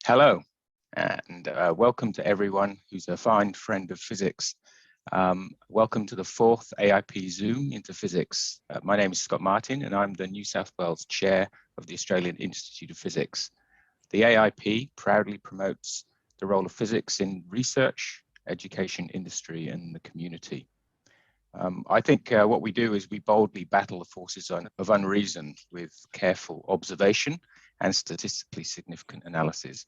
Hello, and welcome to everyone who's a fine friend of physics. Welcome to the fourth AIP zOOm into physics. My name is Scott Martin, and I'm the New South Wales Chair of the Australian Institute of Physics. The AIP proudly promotes the role of physics in research, education, industry, and the community. I think what we do is we boldly battle the forces of unreason with careful observation and statistically significant analysis.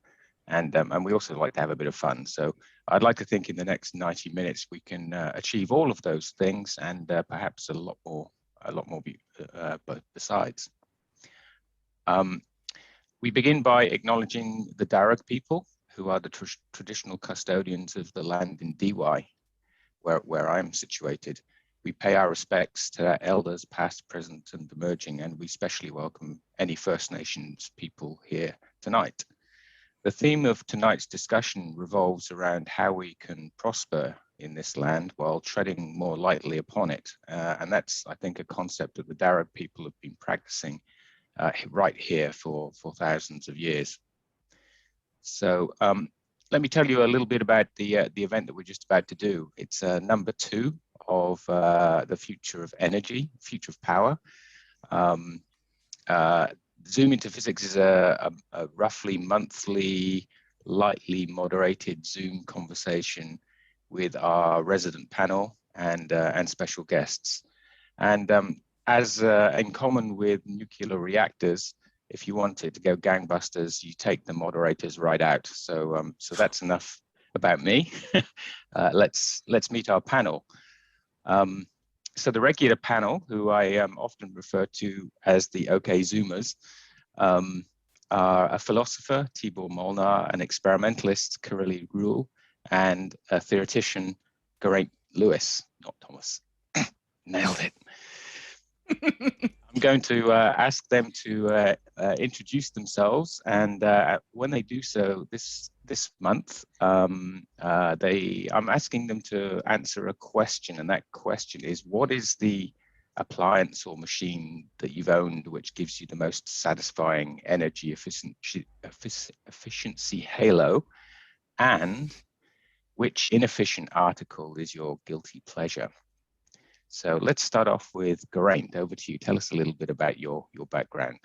And we also like to have a bit of fun. So I'd like to think in the next 90 minutes we can achieve all of those things and perhaps a lot more besides. We begin by acknowledging the Darug people, who are the traditional custodians of the land in Dee Why, where I'm situated. We pay our respects to our elders, past, present, and emerging, and we especially welcome any First Nations people here tonight. The theme of tonight's discussion revolves around how we can prosper in this land while treading more lightly upon it. And that's, I think, a concept that the Darug people have been practicing right here for thousands of years. So let me tell you a little bit about the event that we're just about to do. It's number 2 of the future of energy, future of power. zOOm into Physics is a roughly monthly, lightly moderated Zoom conversation with our resident panel and special guests. And as in common with nuclear reactors, if you wanted to go gangbusters, you take the moderators right out. So so that's enough about me. Let's meet our panel. So the regular panel, who I often refer to as the OK Zoomers, are a philosopher, Tibor Molnar, an experimentalist, Kirrily, and a theoretician, Geraint Lewis, not Thomas. Nailed it. I'm going to ask them to introduce themselves, and when they do so this month, I'm asking them to answer a question, and that question is, what is the appliance or machine that you've owned which gives you the most satisfying energy efficiency halo, and which inefficient article is your guilty pleasure? So let's start off with Geraint. Over to you. Tell us a little bit about your background.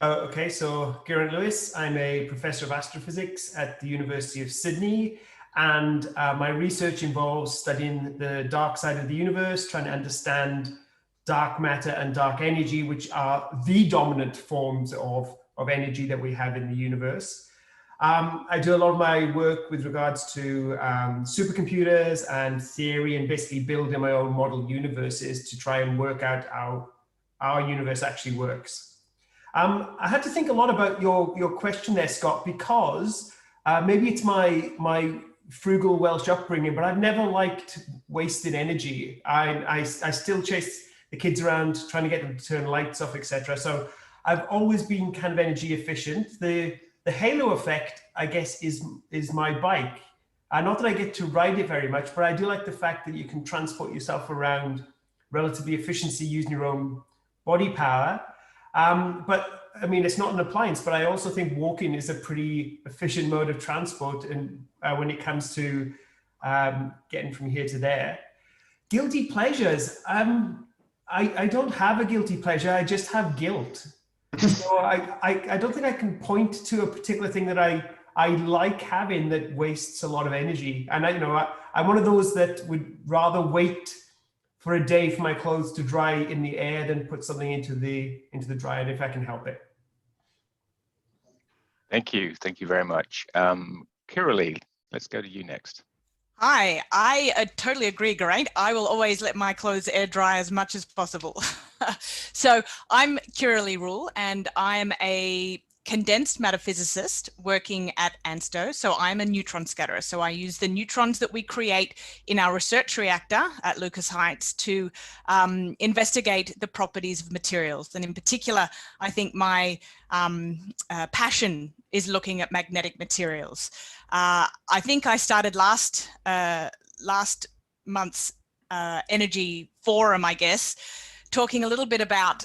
Okay, so Geraint Lewis. I'm a professor of astrophysics at the University of Sydney, and my research involves studying the dark side of the universe, trying to understand dark matter and dark energy, which are the dominant forms of energy that we have in the universe. I do a lot of my work with regards to supercomputers and theory, and basically building my own model universes to try and work out how our universe actually works. I had to think a lot about your question there, Scott, because maybe it's my frugal Welsh upbringing, but I've never liked wasted energy. I still chase the kids around trying to get them to turn lights off, etc. So I've always been kind of energy efficient. The halo effect, I guess, is my bike. Not that I get to ride it very much, but I do like the fact that you can transport yourself around relatively efficiently using your own body power. But I mean, it's not an appliance, but I also think walking is a pretty efficient mode of transport, and when it comes to getting from here to there. Guilty pleasures. I don't have a guilty pleasure. I just have guilt. So I don't think I can point to a particular thing that I like having that wastes a lot of energy. And I'm one of those that would rather wait for a day for my clothes to dry in the air than put something into the dryer, if I can help it. Thank you very much. Kirrily, let's go to you next. Hi, I totally agree, Geraint. I will always let my clothes air dry as much as possible. So I'm Kirrily, and I'm a condensed matter physicist working at ANSTO. So I'm a neutron scatterer. So I use the neutrons that we create in our research reactor at Lucas Heights to investigate the properties of materials. And in particular, I think my passion is looking at magnetic materials. I think I started last month's energy forum, I guess, talking a little bit about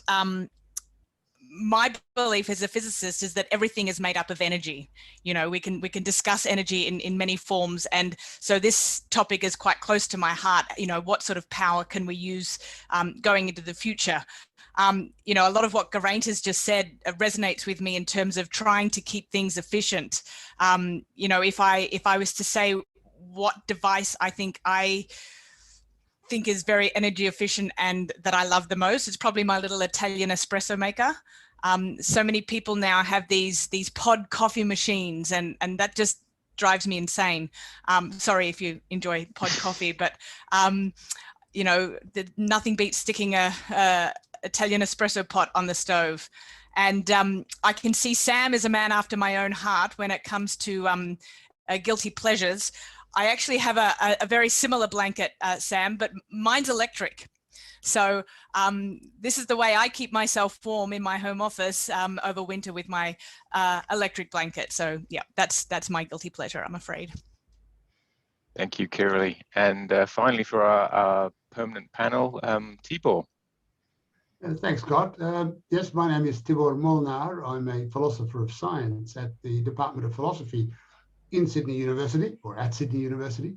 my belief as a physicist is that everything is made up of energy. You know, we can discuss energy in many forms, and so this topic is quite close to my heart. You know, what sort of power can we use going into the future? You know, a lot of what Geraint has just said resonates with me in terms of trying to keep things efficient. You know, if I was to say what device I think is very energy efficient and that I love the most, it's probably my little Italian espresso maker. So many people now have these pod coffee machines, and that just drives me insane. Sorry if you enjoy pod coffee, but you know, nothing beats sticking a Italian espresso pot on the stove. And I can see Sam is a man after my own heart when it comes to guilty pleasures. I actually have a very similar blanket, Sam, but mine's electric. So this is the way I keep myself warm in my home office over winter, with my electric blanket. So yeah, that's my guilty pleasure, I'm afraid. Thank you, Kirrily. And finally, for our permanent panel, Tibor. Thanks, Scott. Yes, my name is Tibor Molnar. I'm a philosopher of science at the Department of Philosophy in Sydney University, or at Sydney University.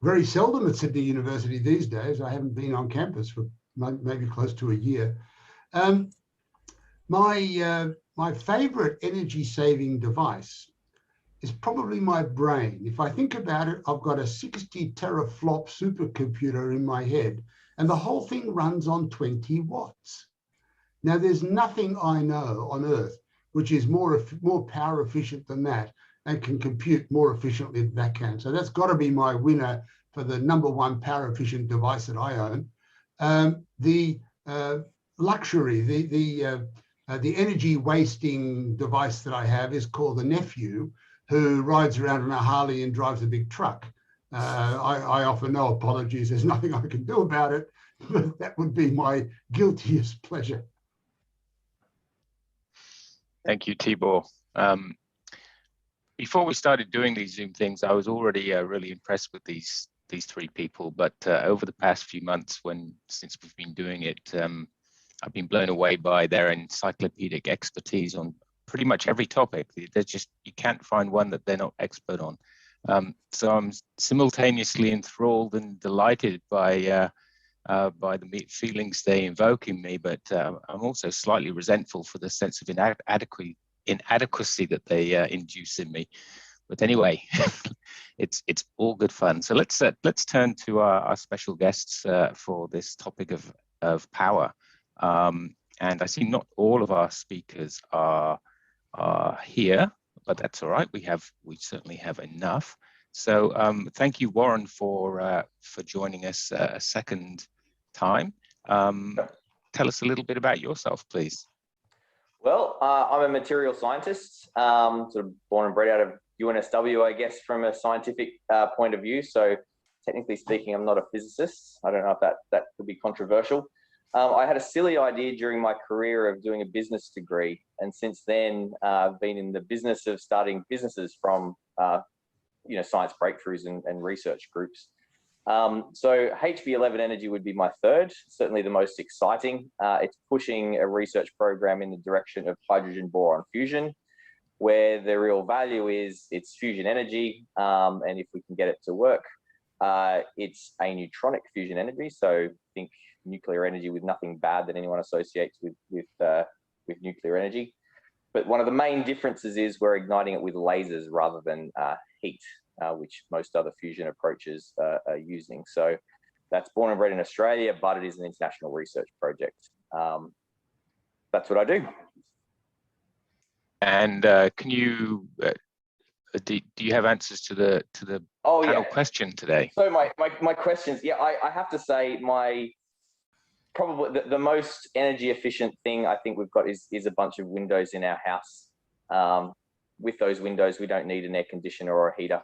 Very seldom at Sydney University these days. I haven't been on campus for maybe close to a year. My favorite energy-saving device is probably my brain. If I think about it, I've got a 60 teraflop supercomputer in my head, and the whole thing runs on 20 watts. Now, there's nothing I know on Earth which is more power efficient than that and can compute more efficiently than that can. So that's got to be my winner for the #1 power efficient device that I own. The luxury, the energy wasting device that I have is called the nephew, who rides around on a Harley and drives a big truck. I offer no apologies. There's nothing I can do about it, but that would be my guiltiest pleasure. Thank you, Tibor. Before we started doing these Zoom things, I was already really impressed with these three people. But over the past few months, since we've been doing it, I've been blown away by their encyclopedic expertise on pretty much every topic. There's just, you can't find one that they're not expert on. So I'm simultaneously enthralled and delighted by the feelings they invoke in me, but I'm also slightly resentful for the sense of inadequacy that they induce in me. But anyway, it's all good fun. So let's turn to our special guests for this topic of power. And I see not all of our speakers are here, but that's all right. We certainly have enough. So thank you, Warren, for joining us a second time. Tell us a little bit about yourself, please. Well, I'm a material scientist, sort of born and bred out of UNSW, I guess, from a scientific point of view. So technically speaking, I'm not a physicist. I don't know if that could be controversial. I had a silly idea during my career of doing a business degree. And since then, I've been in the business of starting businesses from, science breakthroughs and research groups. So Hb11 Energy would be my third, certainly the most exciting. It's pushing a research program in the direction of hydrogen boron fusion, where the real value is it's fusion energy. And if we can get it to work, it's a neutronic fusion energy. So think nuclear energy with nothing bad that anyone associates with nuclear energy. But one of the main differences is we're igniting it with lasers rather than heat, which most other fusion approaches are using. So that's born and bred in Australia, but it is an international research project. That's what I do. And can you do you have answers to the panel question today? So my questions, I have to say probably the most energy efficient thing I think we've got is a bunch of windows in our house. With those windows, we don't need an air conditioner or a heater.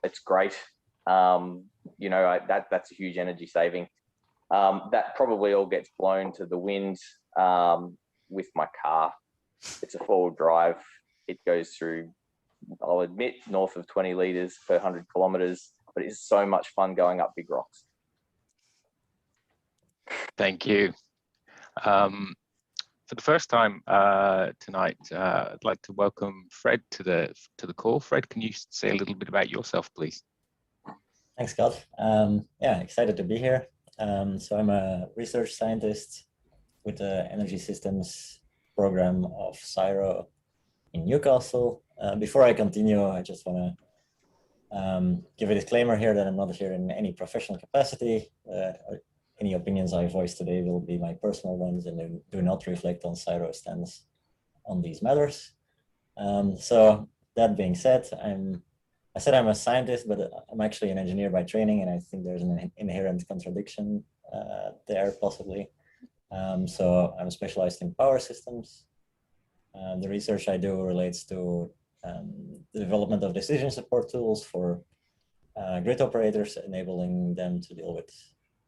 It's great. That's a huge energy saving. That probably all gets blown to the wind with my car. It's a forward drive. It goes through, I'll admit, north of 20 litres per 100 kilometres, but it's so much fun going up big rocks. for the first time tonight, I'd like to welcome Fred to the call. Fred, can you say a little bit about yourself, please? Thanks, Scott. Yeah, excited to be here. So I'm a research scientist with the Energy Systems program of CSIRO in Newcastle. Before I continue, I just want to give a disclaimer here that I'm not here in any professional capacity. Any opinions I voice today will be my personal ones and they do not reflect on CSIRO's stance on these matters. So that being said, I said I'm a scientist, but I'm actually an engineer by training, and I think there's an inherent contradiction there possibly. So I'm specialized in power systems. The research I do relates to the development of decision support tools for grid operators, enabling them to deal with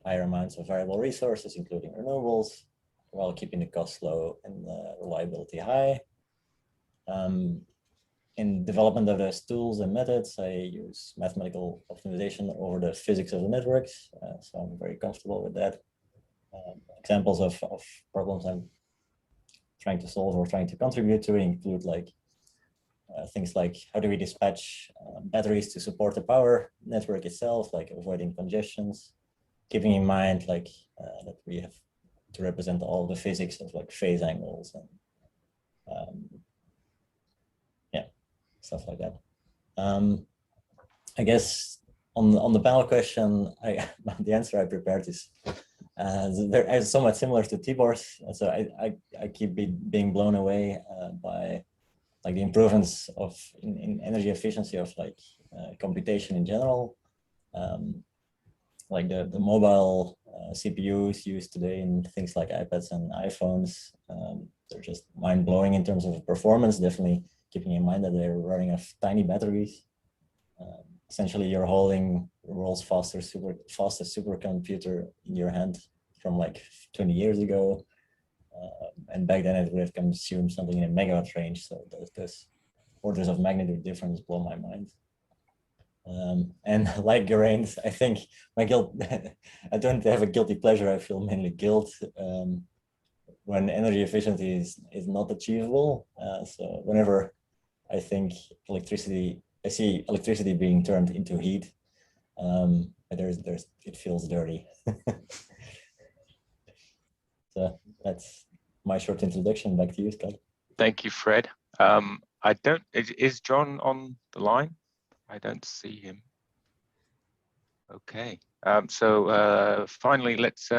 higher amounts of variable resources, including renewables, while keeping the cost low and reliability high. In development of those tools and methods, I use mathematical optimization over the physics of the networks, so I'm very comfortable with that. Examples of problems I'm trying to solve or trying to contribute to include like things like how do we dispatch batteries to support the power network itself, like avoiding congestions, keeping in mind like that we have to represent all the physics of like phase angles and yeah, stuff like that. I guess on the panel question, the answer I prepared is they're somewhat similar to Tibor's. So I keep being blown away by like the improvements of in energy efficiency of like computation in general. Like the mobile CPUs used today in things like iPads and iPhones, they're just mind-blowing in terms of performance, definitely keeping in mind that they're running off tiny batteries. Essentially, you're holding the world's fastest supercomputer in your hand from like 20 years ago. And back then it would have consumed something in a megawatt range. So those orders of magnitude difference blow my mind. And like Geraint, I think my guilt, I don't have a guilty pleasure. I feel mainly guilt when energy efficiency is not achievable. So whenever I think I see electricity being turned into heat, it feels dirty. So that's my short introduction. Back to you, Scott. Thank you, Fred. Is John on the line? I don't see him. Okay. So finally, let's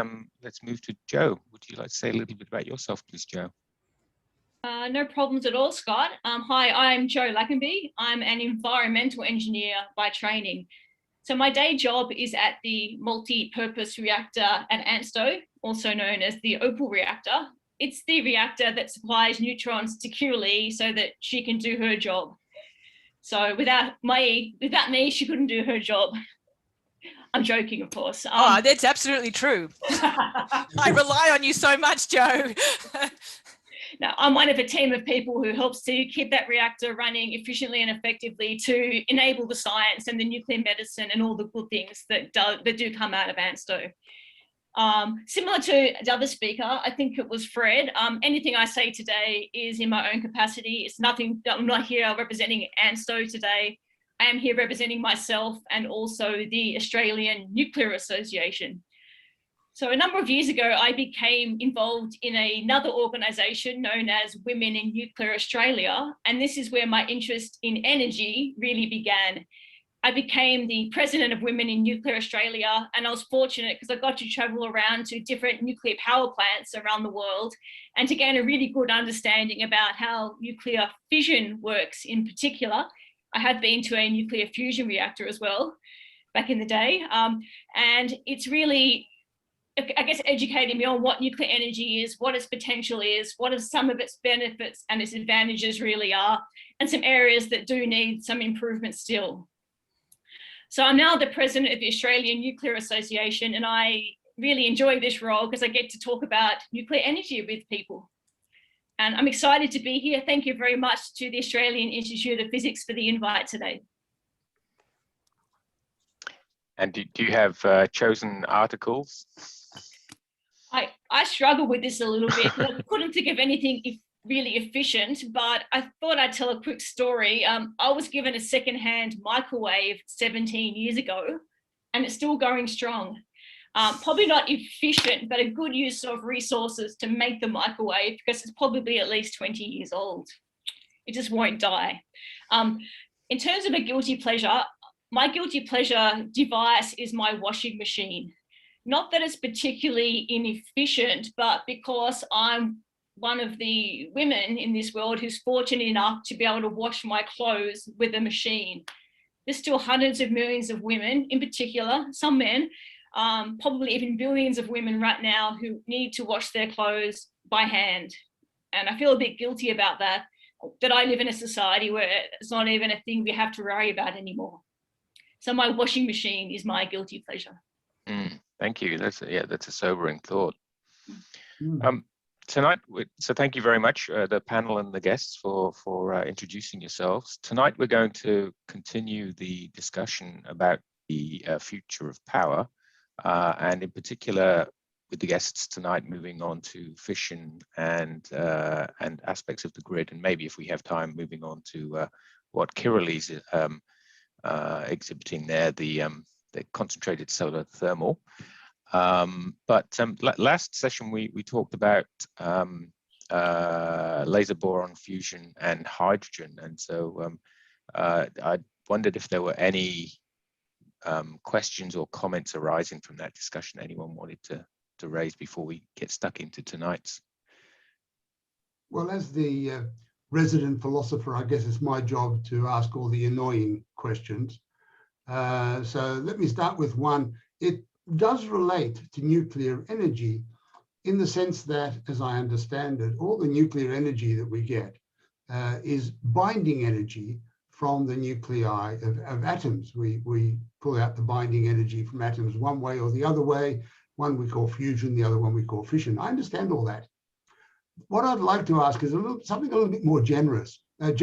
move to Joe. Would you like to say a little bit about yourself, please, Joe? No problems at all, Scott. Hi, I'm Joe Lackenby. I'm an environmental engineer by training. So my day job is at the multi-purpose reactor at ANSTO, also known as the Opal reactor. It's the reactor that supplies neutrons to Kirrily so that she can do her job. So without me, she couldn't do her job. I'm joking, of course. Oh, that's absolutely true. I rely on you so much, Joe. Now, I'm one of a team of people who helps to keep that reactor running efficiently and effectively to enable the science and the nuclear medicine and all the good things that do come out of ANSTO. Similar to the other speaker, I think it was Fred, anything I say today is in my own capacity. It's nothing, I'm not here representing ANSTO today. I am here representing myself and also the Australian Nuclear Association. So a number of years ago, I became involved in another organisation known as Women in Nuclear Australia, and this is where my interest in energy really began. I became the president of Women in Nuclear Australia, and I was fortunate because I got to travel around to different nuclear power plants around the world and to gain a really good understanding about how nuclear fission works in particular. I have been to a nuclear fusion reactor as well back in the day, and it's really, I guess, educating me on what nuclear energy is, what its potential is, what are some of its benefits and its advantages really are, and some areas that do need some improvement still. So I'm now the president of the Australian Nuclear Association, and I really enjoy this role because I get to talk about nuclear energy with people. And I'm excited to be here. Thank you very much to the Australian Institute of Physics for the invite today. And do you have chosen articles? I struggle with this a little bit. I couldn't think of anything really efficient, but I thought I'd tell a quick story. I was given a secondhand microwave 17 years ago, and it's still going strong. Probably not efficient, but a good use of resources to make the microwave, because it's probably at least 20 years old. It just won't die. In terms of a guilty pleasure, my guilty pleasure device is my washing machine. Not that it's particularly inefficient, but because I'm one of the women in this world who's fortunate enough to be able to wash my clothes with a machine. There's still hundreds of millions of women, in particular, some men, probably even billions of women right now who need to wash their clothes by hand. And I feel a bit guilty about that I live in a society where it's not even a thing we have to worry about anymore. So my washing machine is my guilty pleasure. Thank you. That's a sobering thought. Tonight, so thank you very much, the panel and the guests, for introducing yourselves. Tonight, we're going to continue the discussion about the future of power, and in particular, with the guests tonight, moving on to fission and aspects of the grid, and maybe if we have time, moving on to what Kirrily's exhibiting there, the concentrated solar thermal. Last session we talked about laser boron fusion and hydrogen, and so I wondered if there were any questions or comments arising from that discussion anyone wanted to raise before we get stuck into tonight's. Well, as the resident philosopher, I guess it's my job to ask all the annoying questions. So let me start with one. It does relate to nuclear energy in the sense that, as I understand it, all the nuclear energy that we get is binding energy from the nuclei of atoms. We pull out the binding energy from atoms one way or the other way. One we call fusion, the other one we call fission. I understand all that. What I'd like to ask is something a little bit more general. I'd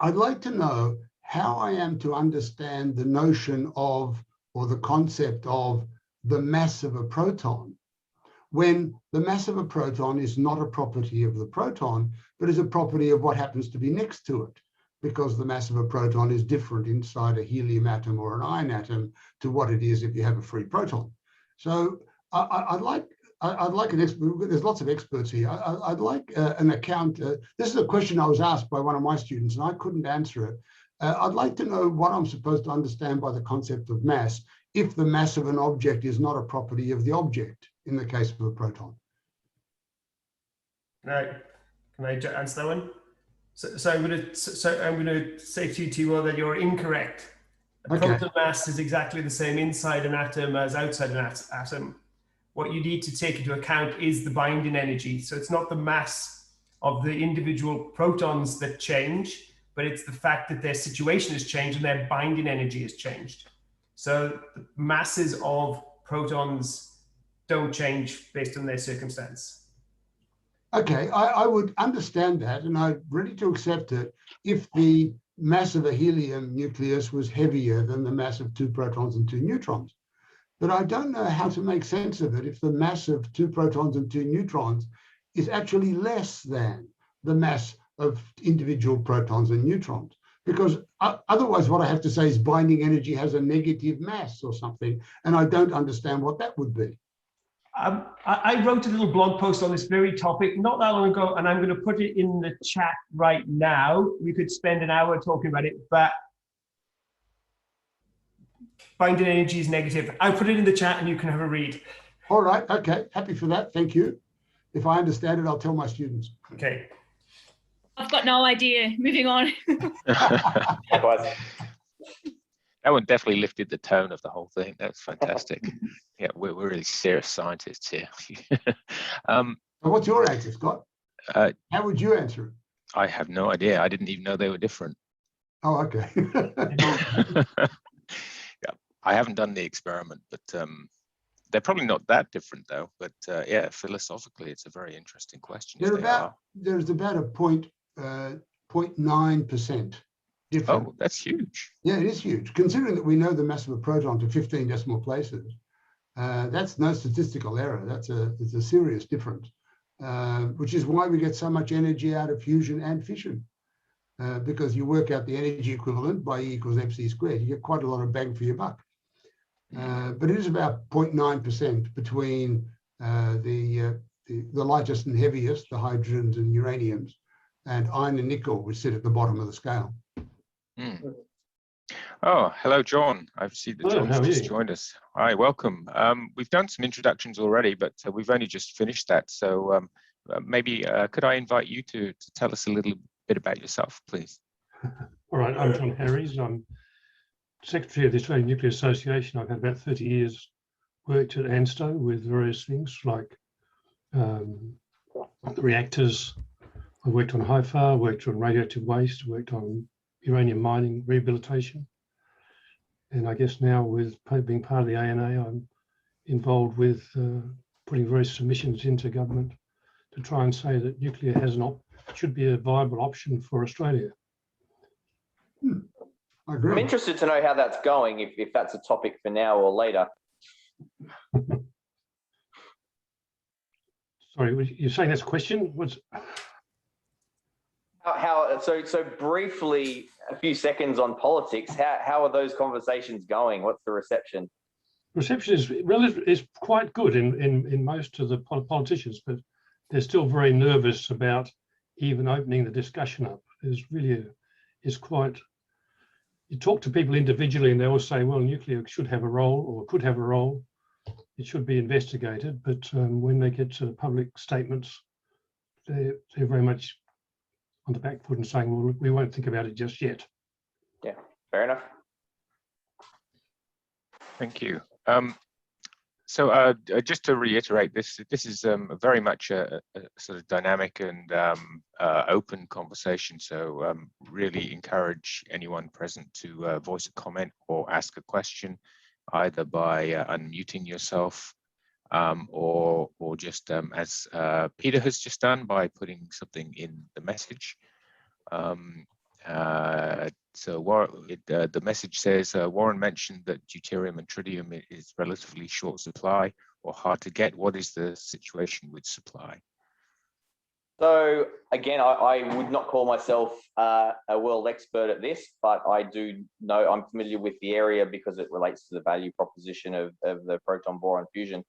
like to know how I am to understand the notion of, or the concept of, the mass of a proton, when the mass of a proton is not a property of the proton, but is a property of what happens to be next to it, because the mass of a proton is different inside a helium atom or an iron atom to what it is if you have a free proton. So I'd like an expert. There's lots of experts here. I'd like an account. This is a question I was asked by one of my students, and I couldn't answer it. I'd like to know what I'm supposed to understand by the concept of mass if the mass of an object is not a property of the object, in the case of a proton. Right. Can I answer that one? So I'm going to say to you, Tibor, that you're incorrect. A proton mass is exactly the same inside an atom as outside an atom. What you need to take into account is the binding energy. So it's not the mass of the individual protons that change, but it's the fact that their situation has changed and their binding energy has changed. So the masses of protons don't change based on their circumstance. Okay, I would understand that, and I'm ready to accept it if the mass of a helium nucleus was heavier than the mass of 2 protons and 2 neutrons. But I don't know how to make sense of it if the mass of 2 protons and 2 neutrons is actually less than the mass of individual protons and neutrons. Because otherwise what I have to say is binding energy has a negative mass or something, and I don't understand what that would be. I wrote a little blog post on this very topic not that long ago, and I'm going to put it in the chat right now. We could spend an hour talking about it, but binding energy is negative. I'll put it in the chat and you can have a read. All right, okay, happy for that, thank you. If I understand it, I'll tell my students. Okay. I've got no idea. Moving on. That one definitely lifted the tone of the whole thing. That's fantastic. Yeah, we're really serious scientists here. What's your answer, Scott? How would you answer it? I have no idea. I didn't even know they were different. Oh, okay. Yeah, I haven't done the experiment, but they're probably not that different though. But yeah, philosophically, it's a very interesting question. There's about a 0.9% difference. Oh, that's huge. Yeah, it is huge. Considering that we know the mass of a proton to 15 decimal places, That's no statistical error. It's a serious difference, which is why we get so much energy out of fusion and fission, because you work out the energy equivalent by E equals mc squared. You get quite a lot of bang for your buck. But it is about 0.9% between the lightest and heaviest, the hydrogens and uraniums, and iron and nickel, which sit at the bottom of the scale. Mm. Oh, hello, John. I see that John's just joined us. Hi, welcome. We've done some introductions already, but we've only just finished that. So maybe could I invite you to tell us a little bit about yourself, please? All right, I'm John Harries. I'm Secretary of the Australian Nuclear Association. I've had about 30 years worked at ANSTO with various things like the reactors. I worked on HIFAR, worked on radioactive waste, worked on uranium mining rehabilitation. And I guess now with being part of the ANA, I'm involved with putting various submissions into government to try and say that nuclear should be a viable option for Australia. I agree. I'm interested to know how that's going, if that's a topic for now or later. Sorry, you're saying that's a question? So briefly, a few seconds on politics. How are those conversations going? What's the reception? Reception is quite good in most of the politicians, but they're still very nervous about even opening the discussion up. Is quite. You talk to people individually, and they all say, "Well, nuclear should have a role or could have a role. It should be investigated." But when they get to the public statements, they're very much on the back foot and saying, well, we won't think about it just yet. Yeah, fair enough. Thank you. So just to reiterate, this is very much a sort of dynamic and open conversation. So really encourage anyone present to voice a comment or ask a question, either by unmuting yourself or just as Peter has just done, by putting something in the message. The message says, Warren mentioned that deuterium and tritium is relatively short supply or hard to get. What is the situation with supply? So again, I would not call myself a world expert at this, but I do know, I'm familiar with the area because it relates to the value proposition of the proton boron fusion.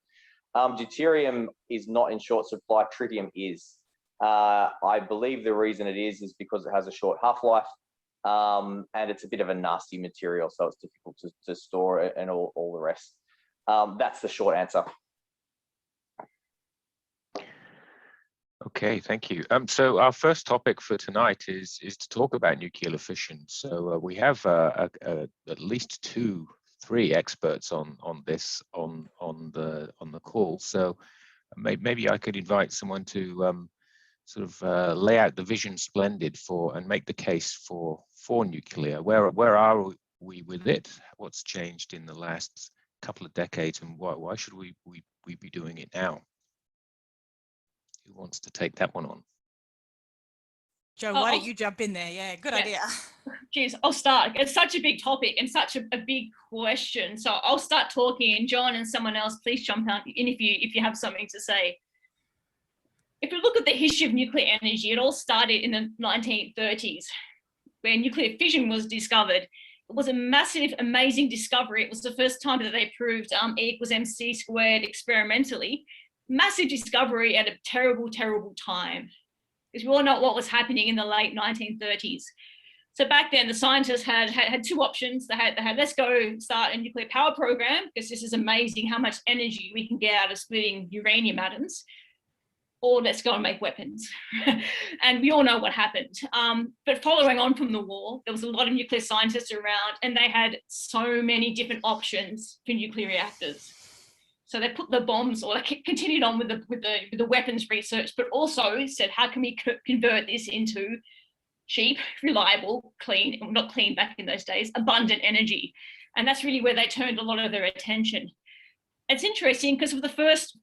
Deuterium is not in short supply, tritium is. I believe the reason it is because it has a short half-life, and it's a bit of a nasty material, so it's difficult to store and all the rest. That's the short answer. Okay, thank you. So our first topic for tonight is to talk about nuclear fission. So we have at least 2-3 experts on this on the call. So maybe I could invite someone to sort of lay out the vision splendid and make the case for nuclear. Where are we with it? What's changed in the last couple of decades, and why should we be doing it now? Who wants to take that one on? Joe, why don't you jump in there? Yeah, good idea. Geez, I'll start. It's such a big topic and such a big question. So I'll start talking, and John and someone else, please jump in if you have something to say. If you look at the history of nuclear energy, it all started in the 1930s, where nuclear fission was discovered. It was a massive, amazing discovery. It was the first time that they proved E equals mc squared experimentally. Massive discovery at a terrible, terrible time, because we all know what was happening in the late 1930s. So back then, the scientists had two options. They had let's go start a nuclear power program, because this is amazing how much energy we can get out of splitting uranium atoms, or let's go and make weapons. And we all know what happened. But following on from the war, there was a lot of nuclear scientists around, and they had so many different options for nuclear reactors. So they put the bombs, or they continued on with the weapons research, but also said, how can we convert this into cheap, reliable, clean, not clean back in those days, abundant energy? And that's really where they turned a lot of their attention. It's interesting because of the first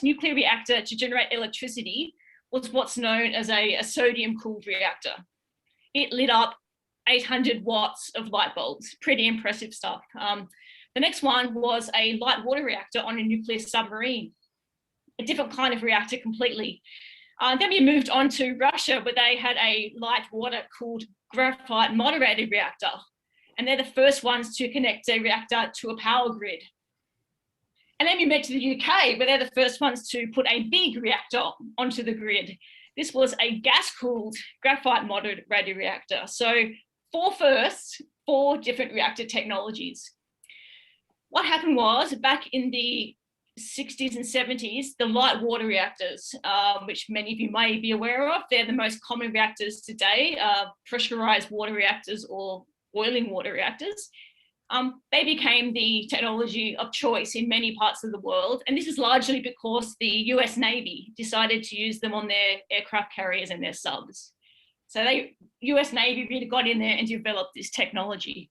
nuclear reactor to generate electricity was what's known as a sodium-cooled reactor. It lit up 800 watts of light bulbs. Pretty impressive stuff. The next one was a light water reactor on a nuclear submarine, a different kind of reactor completely. Then we moved on to Russia, where they had a light water called graphite moderator reactor. And they're the first ones to connect a reactor to a power grid. And then we moved to the UK, where they're the first ones to put a big reactor onto the grid. This was a gas-cooled graphite moderator reactor. So 4 firsts, 4 different reactor technologies. What happened was, back in the 60s and 70s, the light water reactors, which many of you may be aware of, they're the most common reactors today, pressurized water reactors or boiling water reactors. They became the technology of choice in many parts of the world. And this is largely because the US Navy decided to use them on their aircraft carriers and their subs. So the US Navy really got in there and developed this technology.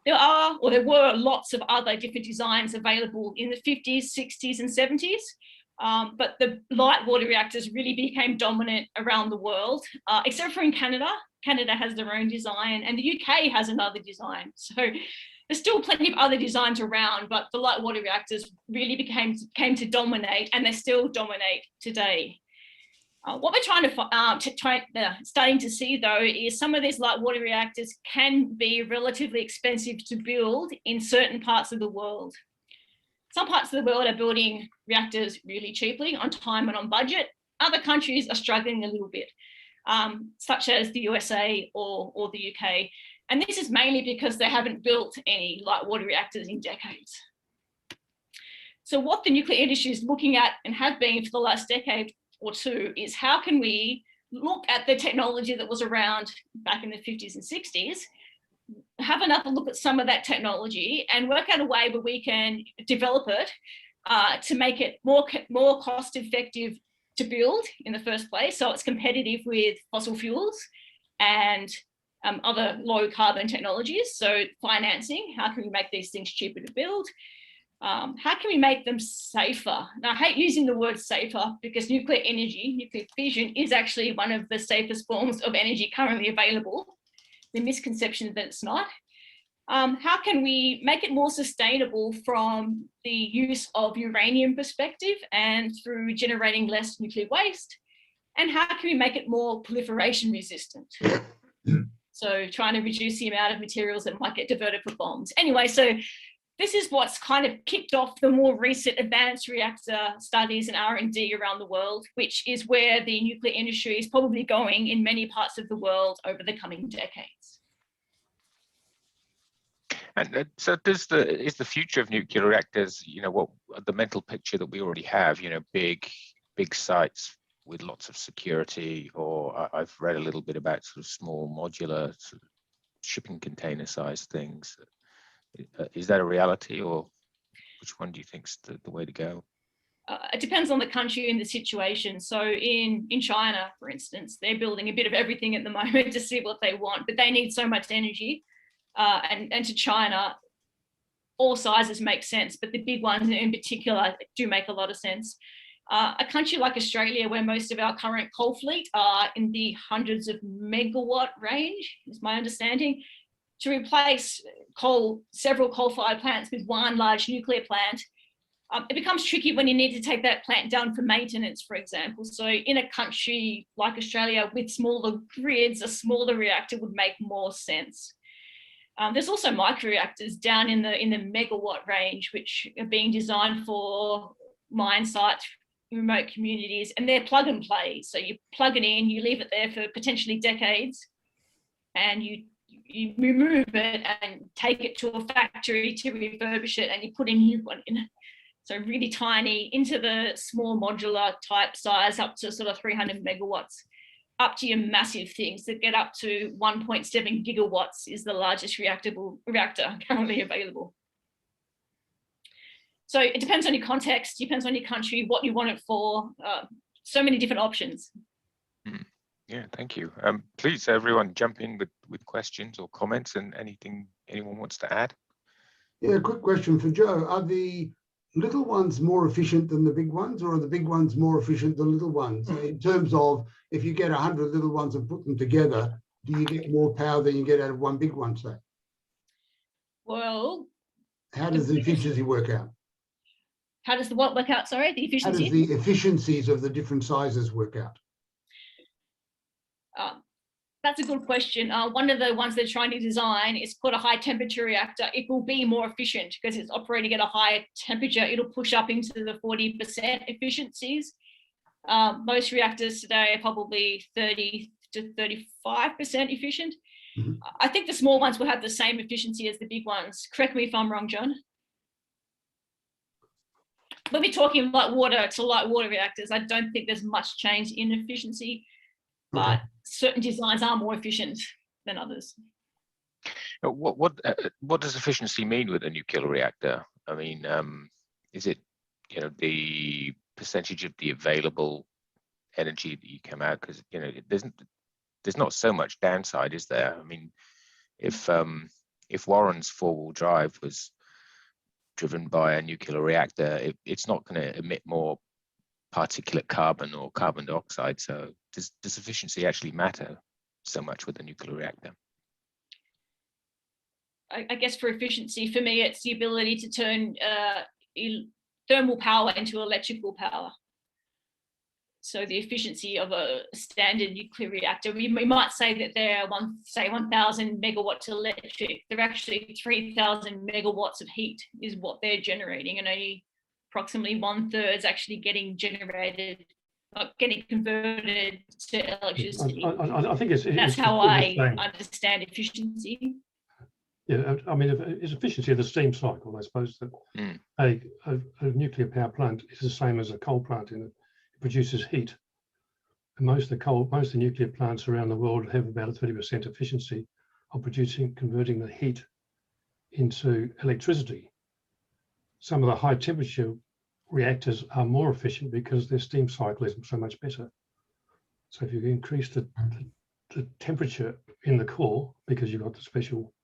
There were lots of other different designs available in the 50s, 60s, and 70s. But the light water reactors really became dominant around the world, except for in Canada. Canada has their own design, and the UK has another design. So there's still plenty of other designs around, but the light water reactors really came to dominate, and they still dominate today. What we're starting to see, though, is some of these light water reactors can be relatively expensive to build in certain parts of the world. Some parts of the world are building reactors really cheaply, on time and on budget. Other countries are struggling a little bit, such as the USA or the UK. And this is mainly because they haven't built any light water reactors in decades. So what the nuclear industry is looking at, and have been for the last decade or two, is how can we look at the technology that was around back in the 50s and 60s, have another look at some of that technology and work out a way where we can develop it to make it more cost effective to build in the first place, so it's competitive with fossil fuels and other low carbon technologies. So financing, how can we make these things cheaper to build? How can we make them safer? Now, I hate using the word safer because nuclear energy, nuclear fission, is actually one of the safest forms of energy currently available. The misconception that it's not. How can we make it more sustainable from the use of uranium perspective and through generating less nuclear waste? And how can we make it more proliferation resistant? So trying to reduce the amount of materials that might get diverted for bombs. Anyway, so this is what's kind of kicked off the more recent advanced reactor studies and R&D around the world, which is where the nuclear industry is probably going in many parts of the world over the coming decades. And so is the future of nuclear reactors, what the mental picture that we already have, big sites with lots of security, or I've read a little bit about sort of small modular sort of shipping container size things. Is that a reality, or which one do you think's the way to go? It depends on the country and the situation. So in China, for instance, they're building a bit of everything at the moment to see what they want, but they need so much energy. And to China, all sizes make sense, but the big ones in particular do make a lot of sense. A country like Australia, where most of our current coal fleet are in the hundreds of megawatt range, is my understanding, to replace several coal-fired plants with one large nuclear plant, it becomes tricky when you need to take that plant down for maintenance, for example. So in a country like Australia with smaller grids, a smaller reactor would make more sense. There's also microreactors down in the megawatt range, which are being designed for mine sites, remote communities, and they're plug and play. So you plug it in, you leave it there for potentially decades, and you remove it and take it to a factory to refurbish it, and you put a new one in. So really tiny, into the small modular type size, up to sort of 300 megawatts, up to your massive things that get up to 1.7 gigawatts is the largest reactor currently available. So it depends on your context, depends on your country, what you want it for, so many different options. Yeah, thank you. Please, everyone, jump in with questions or comments and anything anyone wants to add. Yeah, quick question for Joe. Are the little ones more efficient than the big ones, or are the big ones more efficient than little ones? In terms of, if you get 100 little ones and put them together, do you get more power than you get out of one big one, say? Well, How does the efficiency work out? how does the what work out? Sorry, the How efficiency? does the efficiencies of the different sizes work out? That's a good question. One of the ones they're trying to design is called a high temperature reactor. It will be more efficient because it's operating at a higher temperature. It'll push up into the 40% efficiencies. Most reactors today are probably 30 to 35% efficient. Mm-hmm. I think the small ones will have the same efficiency as the big ones. Correct me if I'm wrong, John. We'll be talking light water to light water reactors. I don't think there's much change in efficiency, but certain designs are more efficient than others. What does efficiency mean with a nuclear reactor? I mean, is it, you know, the percentage of the available energy that you come out? Because, you know, there's not so much downside, is there? I mean, if Warren's four-wheel drive was driven by a nuclear reactor, it's not going to emit more particulate carbon or carbon dioxide. So does efficiency actually matter so much with a nuclear reactor? I guess for efficiency, for me, it's the ability to turn thermal power into electrical power. So the efficiency of a standard nuclear reactor, we might say that they're 1,000 megawatts electric. They're actually 3,000 megawatts of heat is what they're generating, and only approximately 1/3 is actually getting generated, getting converted to electricity. I think that's how I understand efficiency. Yeah, I mean, it's efficiency of the steam cycle. I suppose that a nuclear power plant is the same as a coal plant in it. It produces heat, and most of the nuclear plants around the world have about a 30% efficiency of converting the heat into electricity. Some of the high temperature reactors are more efficient because their steam cycle is so much better. So if you increase the temperature in the core, because you've got the special,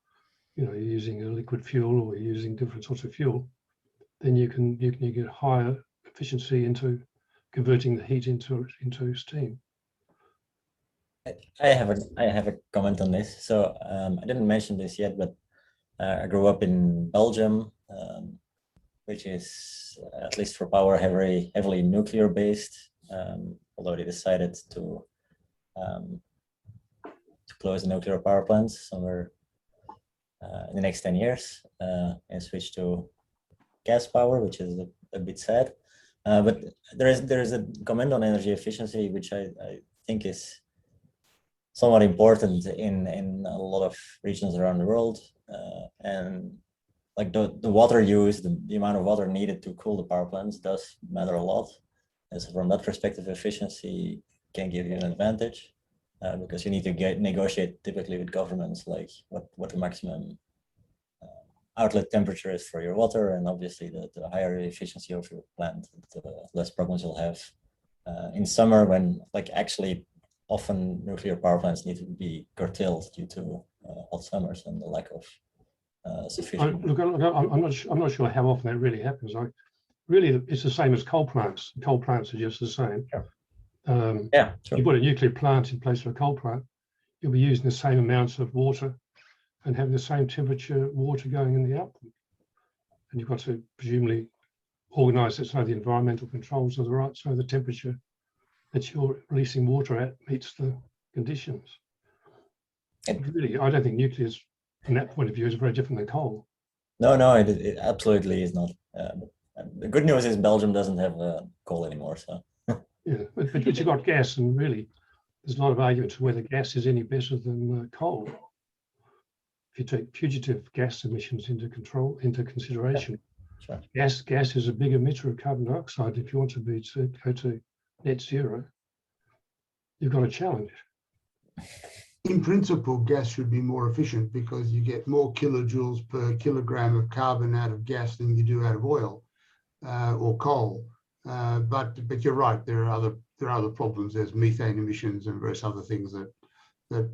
you know, you're using a liquid fuel or you're using different sorts of fuel, then you get higher efficiency into converting the heat into steam. I have a comment on this. So I didn't mention this yet, but I grew up in Belgium, which is, at least for power, heavily nuclear based, although they decided to close the nuclear power plants somewhere in the next 10 years and switch to gas power, which is a bit sad. But there is a comment on energy efficiency, which I think is somewhat important in a lot of regions around the world. And like the water use, the amount of water needed to cool the power plants does matter a lot. And so from that perspective, efficiency can give you an advantage because you need to negotiate typically with governments, like what the maximum outlet temperature is for your water, and obviously the higher the efficiency of your plant, the less problems you'll have in summer, when like actually often nuclear power plants need to be curtailed due to hot summers and the lack of sufficient. Look, I'm not sure how often that really happens. Really, it's the same as coal plants. Coal plants are just the same. Sure. Yeah, sure. You put a nuclear plant in place of a coal plant, you'll be using the same amounts of water and having the same temperature water going in the output. And you've got to presumably organise it so the environmental controls are the right, so the temperature that you're releasing water at meets the conditions. Really, I don't think nuclear, from that point of view, is very different than coal. No, it absolutely is not. The good news is Belgium doesn't have coal anymore, so. Yeah, but you've got gas, and really, there's a lot of arguments whether gas is any better than coal. If you take fugitive gas emissions into consideration, sure. Gas is a big emitter of carbon dioxide. If you want to go to net zero, you've got a challenge. In principle, gas should be more efficient because you get more kilojoules per kilogram of carbon out of gas than you do out of oil or coal. But you're right. There are other problems. There's methane emissions and various other things that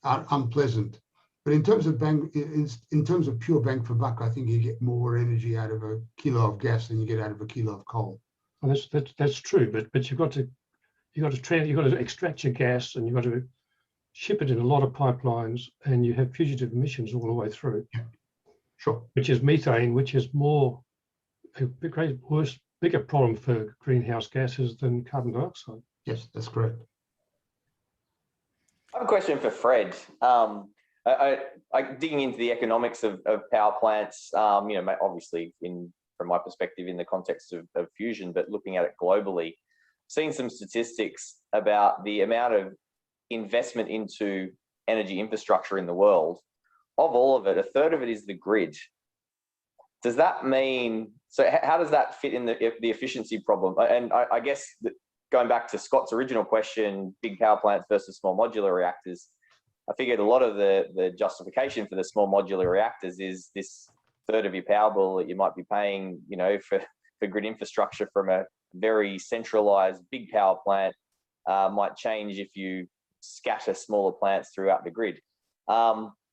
are unpleasant. But in terms of pure bang for buck, I think you get more energy out of a kilo of gas than you get out of a kilo of coal. Well, that's true. But you've got to extract your gas, and you've got to ship it in a lot of pipelines, and you have fugitive emissions all the way through. Yeah. Sure. Which is methane, which is bigger problem for greenhouse gases than carbon dioxide. Yes, that's correct. I have a question for Fred. Digging into the economics of power plants, obviously from my perspective in the context of fusion, but looking at it globally, seeing some statistics about the amount of investment into energy infrastructure in the world. Of all of it, a third of it is the grid. Does that mean, so how does that fit in the efficiency problem? And I guess going back to Scott's original question, big power plants versus small modular reactors, I figured a lot of the justification for the small modular reactors is this third of your power bill that you might be paying, for grid infrastructure from a very centralized big power plant might change if you scatter smaller plants throughout the grid.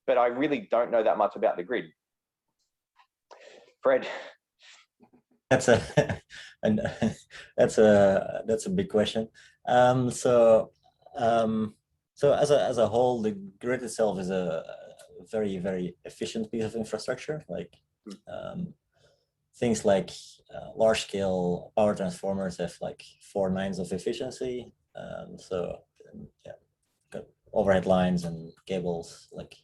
But I really don't know that much about the grid. Fred. That's a big question. So as a whole, the grid itself is a very, very efficient piece of infrastructure. Like things like large scale power transformers have like 4 nines of efficiency. Overhead lines and cables, like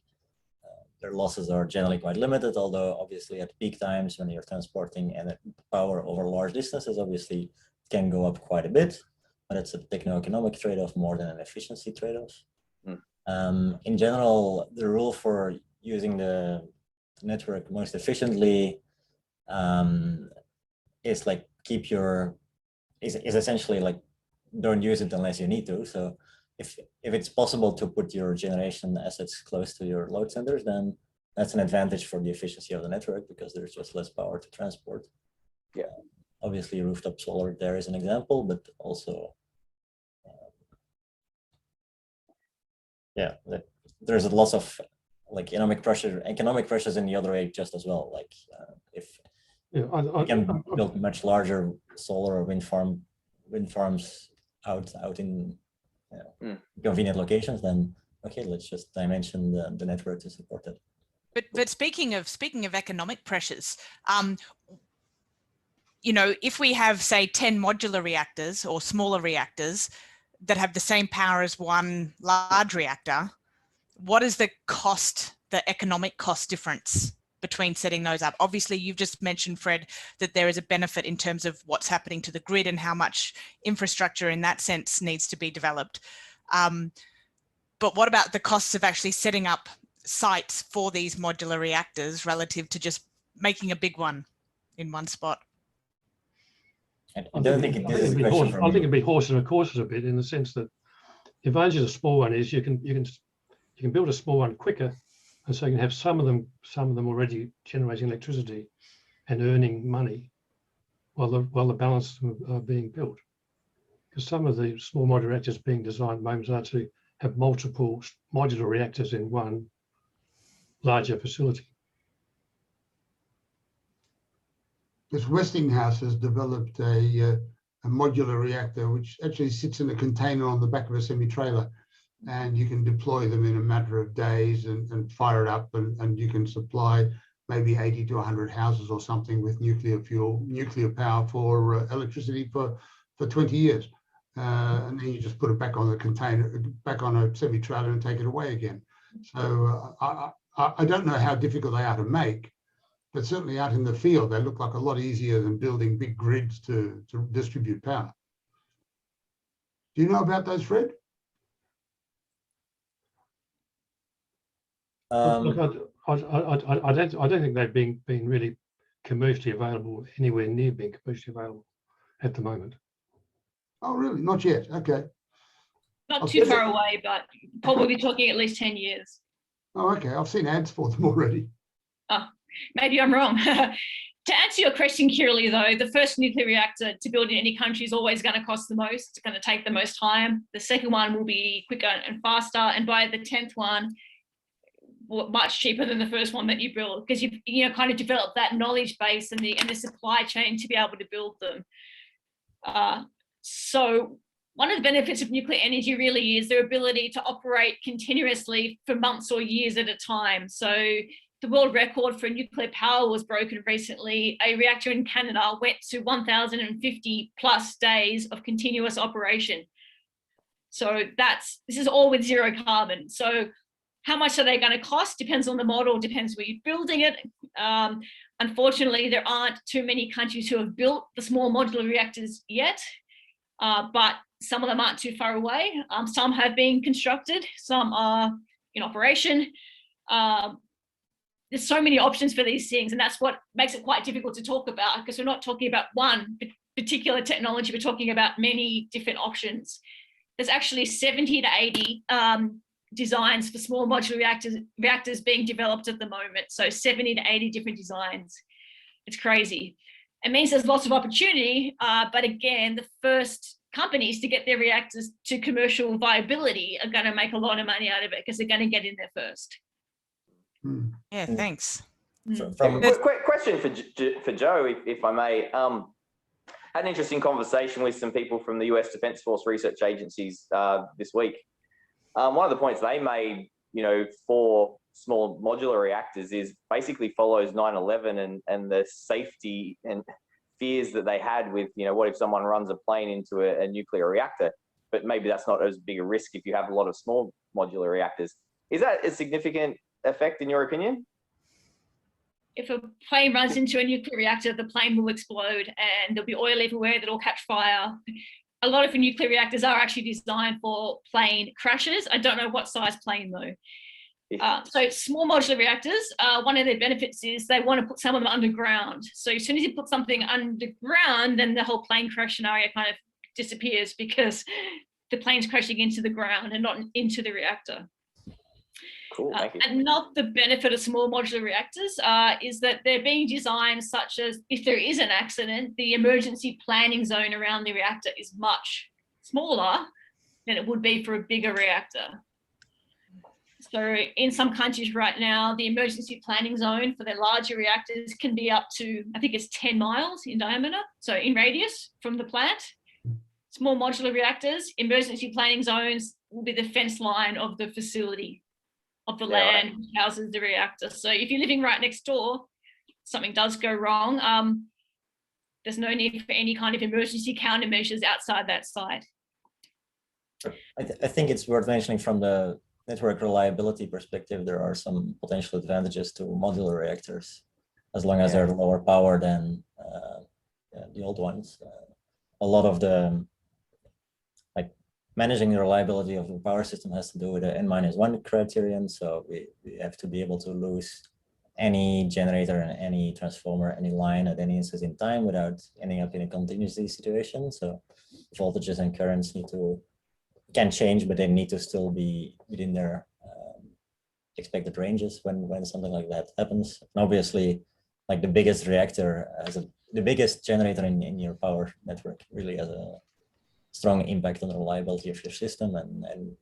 their losses are generally quite limited, although obviously at peak times when you're transporting power over large distances, obviously it can go up quite a bit, but it's a techno-economic trade-off more than an efficiency trade-off. In general, the rule for using the network most efficiently is like is essentially like don't use it unless you need to. So if it's possible to put your generation assets close to your load centers, then that's an advantage for the efficiency of the network because there's just less power to transport. Yeah. Obviously, rooftop solar there is an example, but also, there's a lot of like economic pressures in the other way just as well. Like if you can build much larger solar or wind farms out in convenient locations, then okay, let's just dimension the network to support it. But speaking of economic pressures, if we have say 10 modular reactors or smaller reactors that have the same power as one large reactor, what is the economic cost difference between setting those up? Obviously, you've just mentioned, Fred, that there is a benefit in terms of what's happening to the grid and how much infrastructure in that sense needs to be developed. But what about the costs of actually setting up sites for these modular reactors relative to just making a big one in one spot? I think it'd be horse and horses a bit in the sense that the advantage of a small one is you can build a small one quicker, and so you can have some of them already generating electricity and earning money while the balance are being built. Because some of the small modular reactors being designed at the moment are to have multiple modular reactors in one larger facility. This Westinghouse has developed a modular reactor which actually sits in a container on the back of a semi-trailer, and you can deploy them in a matter of days and fire it up, and you can supply maybe 80 to 100 houses or something with nuclear power for electricity for 20 years. And then you just put it back on the container, back on a semi-trailer and take it away again. So I don't know how difficult they are to make, but certainly out in the field, they look like a lot easier than building big grids to distribute power. Do you know about those, Fred? Look, I don't think they've been really commercially available, anywhere near being commercially available at the moment. Oh, really? Not yet. Okay. Not too far away, but probably talking at least 10 years. Oh, okay. I've seen ads for them already. Oh, maybe I'm wrong. To answer your question, Kirrily, though, the first nuclear reactor to build in any country is always going to cost the most. It's going to take the most time. The second one will be quicker and faster. And by the 10th one, much cheaper than the first one that you build, because you've kind of developed that knowledge base and the supply chain to be able to build them. So one of the benefits of nuclear energy really is their ability to operate continuously for months or years at a time. So the world record for nuclear power was broken recently. A reactor in Canada went to 1,050 plus days of continuous operation. So this is all with zero carbon. So how much are they going to cost? Depends on the model, depends where you're building it. Unfortunately, there aren't too many countries who have built the small modular reactors yet, but some of them aren't too far away. Some have been constructed, some are in operation. There's so many options for these things, and that's what makes it quite difficult to talk about, because we're not talking about one particular technology, we're talking about many different options. There's actually 70 to 80 designs for small modular reactors being developed at the moment. So 70 to 80 different designs. It's crazy. It means there's lots of opportunity, but again, the first companies to get their reactors to commercial viability are going to make a lot of money out of it because they're going to get in there first. Yeah, thanks. Quick question for Joe, if I may. Had an interesting conversation with some people from the US Defense Force research agencies this week. One of the points they made, for small modular reactors is basically follows 9/11 and the safety and fears that they had with, what if someone runs a plane into a nuclear reactor? But maybe that's not as big a risk if you have a lot of small modular reactors. Is that a significant effect in your opinion? If a plane runs into a nuclear reactor, the plane will explode and there'll be oil everywhere that'll catch fire. A lot of the nuclear reactors are actually designed for plane crashes. I don't know what size plane though. So small modular reactors, one of their benefits is they want to put some of them underground. So as soon as you put something underground, then the whole plane crash scenario kind of disappears because the plane's crashing into the ground and not into the reactor. Cool, thank you. And not the benefit of small modular reactors is that they're being designed such as if there is an accident, the emergency planning zone around the reactor is much smaller than it would be for a bigger reactor. So in some countries right now, the emergency planning zone for their larger reactors can be up to, I think it's 10 miles in diameter, so in radius from the plant. Small modular reactors, emergency planning zones will be the fence line of the facility, of the land which houses the reactor. So if you're living right next door, something does go wrong, there's no need for any kind of emergency countermeasures outside that site. I think it's worth mentioning from the network reliability perspective, there are some potential advantages to modular reactors, as long as they're lower power than the old ones. A lot of the managing the reliability of the power system has to do with the N-1 criterion. So we have to be able to lose any generator and any transformer, any line at any instant in time without ending up in a contingency situation. So voltages and currents can change, but they need to still be within their expected ranges when something like that happens. And obviously, like the biggest reactor the biggest generator in your power network really has a strong impact on the reliability of your system, and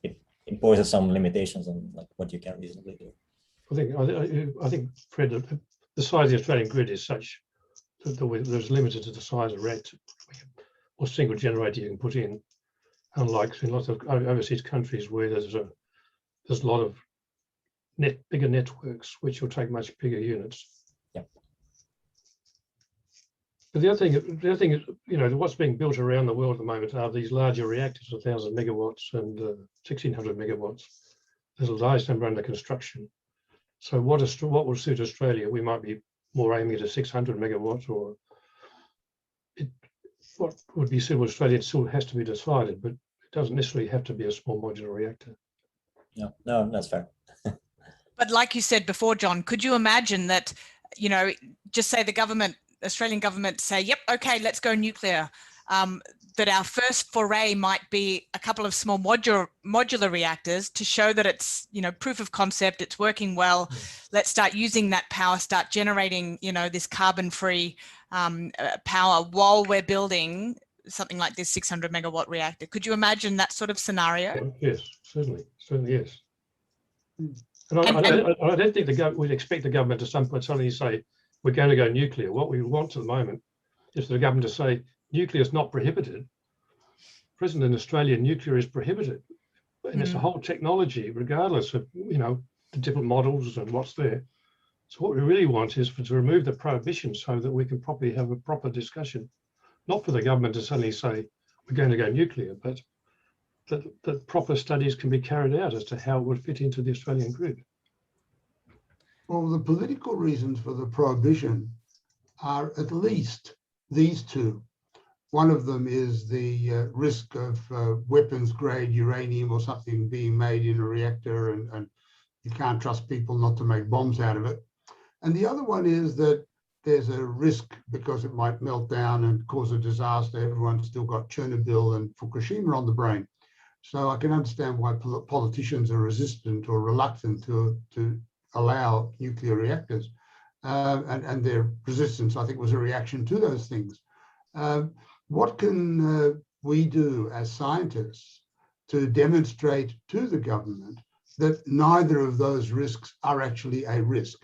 it imposes some limitations on like what you can reasonably do. I think Fred, the size of the Australian grid is such that there's limited to the size of reactor or single generator you can put in, unlike in lots of overseas countries where there's a lot of bigger networks which will take much bigger units. But the other thing is, what's being built around the world at the moment are these larger reactors, 1,000 megawatts and 1,600 megawatts. There's a large number under construction. So what will suit Australia? We might be more aiming at a 600 megawatts, or what would be suitable Australia still has to be decided, but it doesn't necessarily have to be a small modular reactor. No, that's fair. But like you said before, John, could you imagine that, just say the Australian government say, yep, okay, let's go nuclear, that our first foray might be a couple of small modular reactors to show that it's, proof of concept, it's working well. Let's start using that power, start generating, this carbon-free power while we're building something like this 600 megawatt reactor. Could you imagine that sort of scenario? Yes, certainly yes. And I don't think we'd expect the government to some point suddenly say, we're going to go nuclear. What we want at the moment is for the government to say nuclear is not prohibited, present in Australia, nuclear is prohibited. And it's a whole technology, regardless of, you know, the different models and what's there. So what we really want is to remove the prohibition so that we can probably have a proper discussion, not for the government to suddenly say, we're going to go nuclear, but that proper studies can be carried out as to how it would fit into the Australian grid. Well, the political reasons for the prohibition are at least these two. One of them is the risk of weapons grade uranium or something being made in a reactor, and you can't trust people not to make bombs out of it. And the other one is that there's a risk because it might melt down and cause a disaster. Everyone's still got Chernobyl and Fukushima on the brain. So I can understand why politicians are resistant or reluctant to allow nuclear reactors. And their resistance, I think, was a reaction to those things. What can we do as scientists to demonstrate to the government that neither of those risks are actually a risk?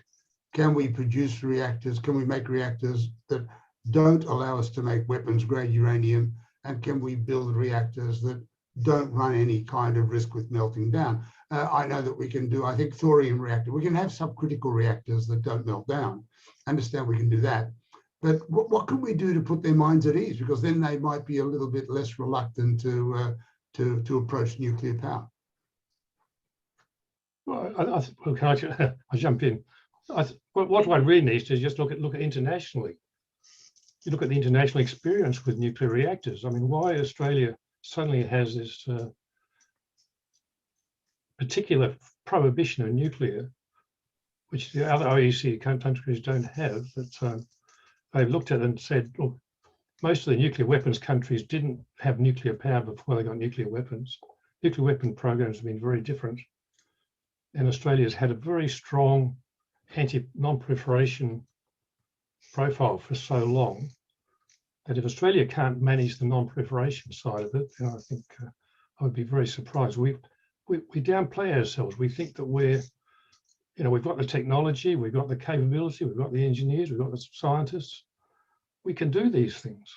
Can we produce reactors? Can we make reactors that don't allow us to make weapons-grade uranium? And can we build reactors that don't run any kind of risk with melting down? I know that we can do, I think, thorium reactor. We can have subcritical reactors that don't melt down. I understand we can do that. But what can we do to put their minds at ease? Because then they might be a little bit less reluctant to approach nuclear power. Well, can I jump in? What one really needs to just look at internationally. You look at the international experience with nuclear reactors. I mean, why Australia suddenly has this particular prohibition of nuclear, which the other OECD countries don't have, that they've looked at and said, look, most of the nuclear weapons countries didn't have nuclear power before they got nuclear weapons. Nuclear weapon programs have been very different. And Australia's had a very strong non-proliferation profile for so long that if Australia can't manage the non-proliferation side of it, then I think I would be very surprised. We downplay ourselves. We think that we've got the technology, we've got the capability, we've got the engineers, we've got the scientists. We can do these things.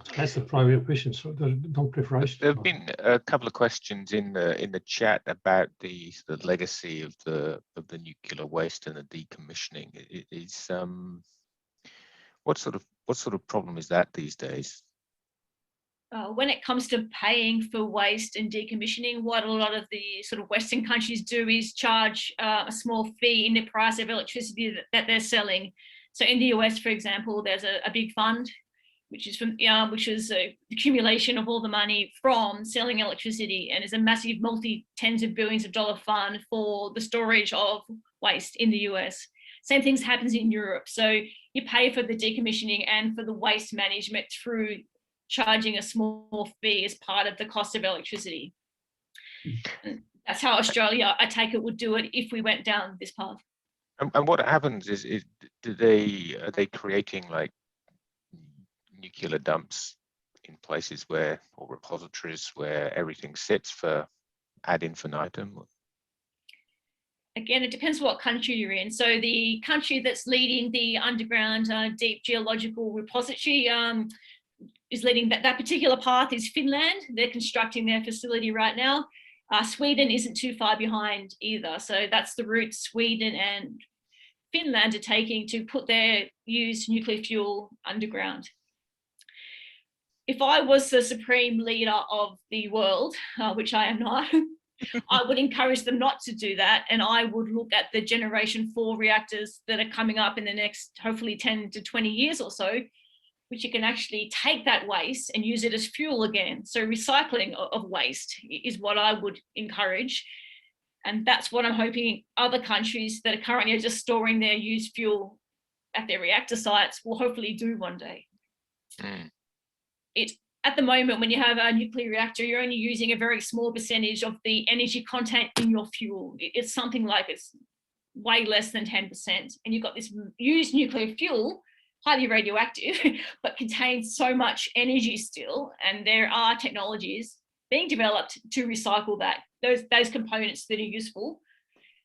So that's the primary question, so the non-proliferation. There have been a couple of questions in the chat about the legacy of the nuclear waste and the decommissioning. What sort of problem is that these days? When it comes to paying for waste and decommissioning, what a lot of the sort of Western countries do is charge a small fee in the price of electricity that they're selling. So in the US, for example, there's a big fund, which is the accumulation of all the money from selling electricity, and is a massive multi-tens of billions of dollar fund for the storage of waste in the US. Same things happens in Europe. So you pay for the decommissioning and for the waste management through charging a small fee as part of the cost of electricity. And that's how Australia, I take it, would do it if we went down this path. And what happens is are they creating like nuclear dumps in places or repositories where everything sits for ad infinitum? Again, it depends what country you're in. So the country that's leading the underground deep geological repository is leading that particular path is Finland. They're constructing their facility right now. Sweden isn't too far behind either. So that's the route Sweden and Finland are taking to put their used nuclear fuel underground. If I was the supreme leader of the world, which I am not, I would encourage them not to do that. And I would look at the generation 4 reactors that are coming up in the next, hopefully 10 to 20 years or so, which you can actually take that waste and use it as fuel again. So recycling of waste is what I would encourage. And that's what I'm hoping other countries that are currently just storing their used fuel at their reactor sites will hopefully do one day. At the moment, when you have a nuclear reactor, you're only using a very small percentage of the energy content in your fuel. It's something like it's way less than 10%. And you've got this used nuclear fuel, highly radioactive, but contains so much energy still. And there are technologies being developed to recycle those components that are useful,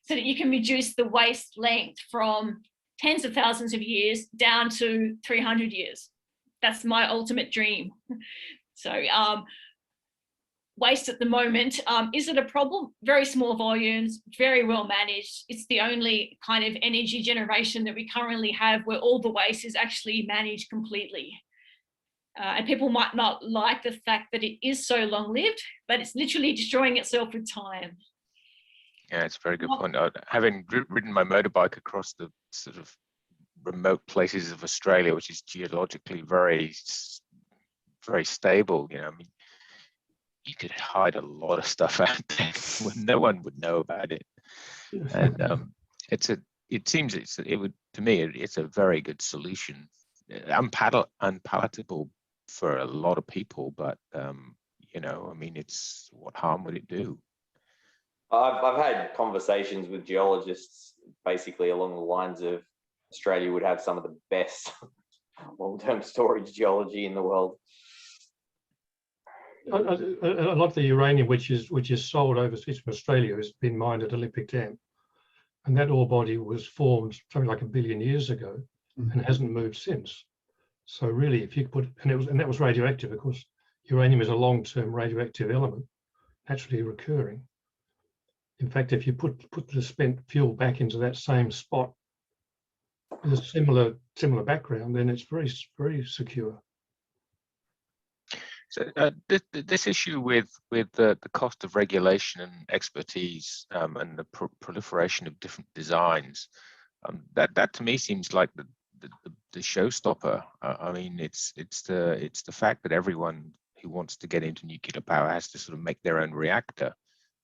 so that you can reduce the waste length from tens of thousands of years down to 300 years. that's my ultimate dream. So waste at the moment, is it a problem? Very small volumes, very well managed. It's the only kind of energy generation that we currently have where all the waste is actually managed completely. And people might not like the fact that it is so long-lived, but it's literally destroying itself with time. Yeah, it's a very good point. Having ridden my motorbike across the sort of remote places of Australia, which is geologically very, very stable, you know, I mean, you could hide a lot of stuff out there when no one would know about it. And to me, it's a very good solution. Unpalatable for a lot of people, but you know, I mean, what harm would it do? I've had conversations with geologists basically along the lines of Australia would have some of the best long-term storage geology in the world. A lot of the uranium which is sold overseas from Australia has been mined at Olympic Dam, and that ore body was formed something like 1 billion years ago and hasn't moved since. So really, if you put, and that was radioactive, of course. Uranium is a long-term radioactive element, naturally recurring. In fact, if you put the spent fuel back into that same spot with a similar background, then it's very, very secure. So this issue with the cost of regulation and expertise and the proliferation of different designs, that to me seems like the showstopper. I mean, it's the fact that everyone who wants to get into nuclear power has to sort of make their own reactor.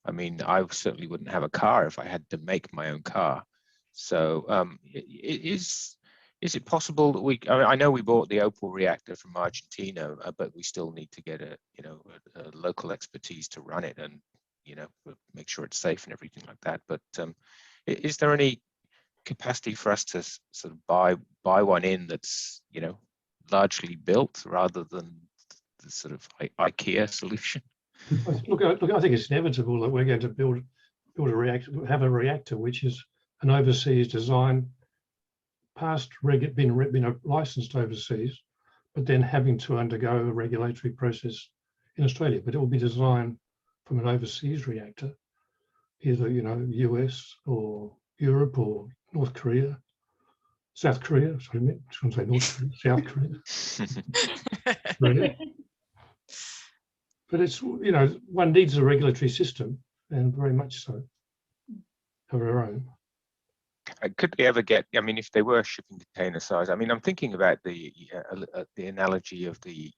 I mean, I certainly wouldn't have a car if I had to make my own car. So is it possible that I know we bought the Opal reactor from Argentina, but we still need to get a local expertise to run it and, you know, make sure it's safe and everything like that. But is there any capacity for us to sort of buy one in that's, you know, largely built rather than the sort of IKEA solution? Look, I think it's inevitable that we're going to build a reactor, have a reactor which is an overseas design, been licensed overseas, but then having to undergo a regulatory process in Australia. But it will be designed from an overseas reactor, either, you know, US or Europe or North Korea, South Korea. Sorry, I shouldn't say North Korea, South Korea. Really. But it's, you know, one needs a regulatory system, and very much so, of our own. Could they ever get, I mean, if they were shipping container size, I mean, I'm thinking about the analogy of the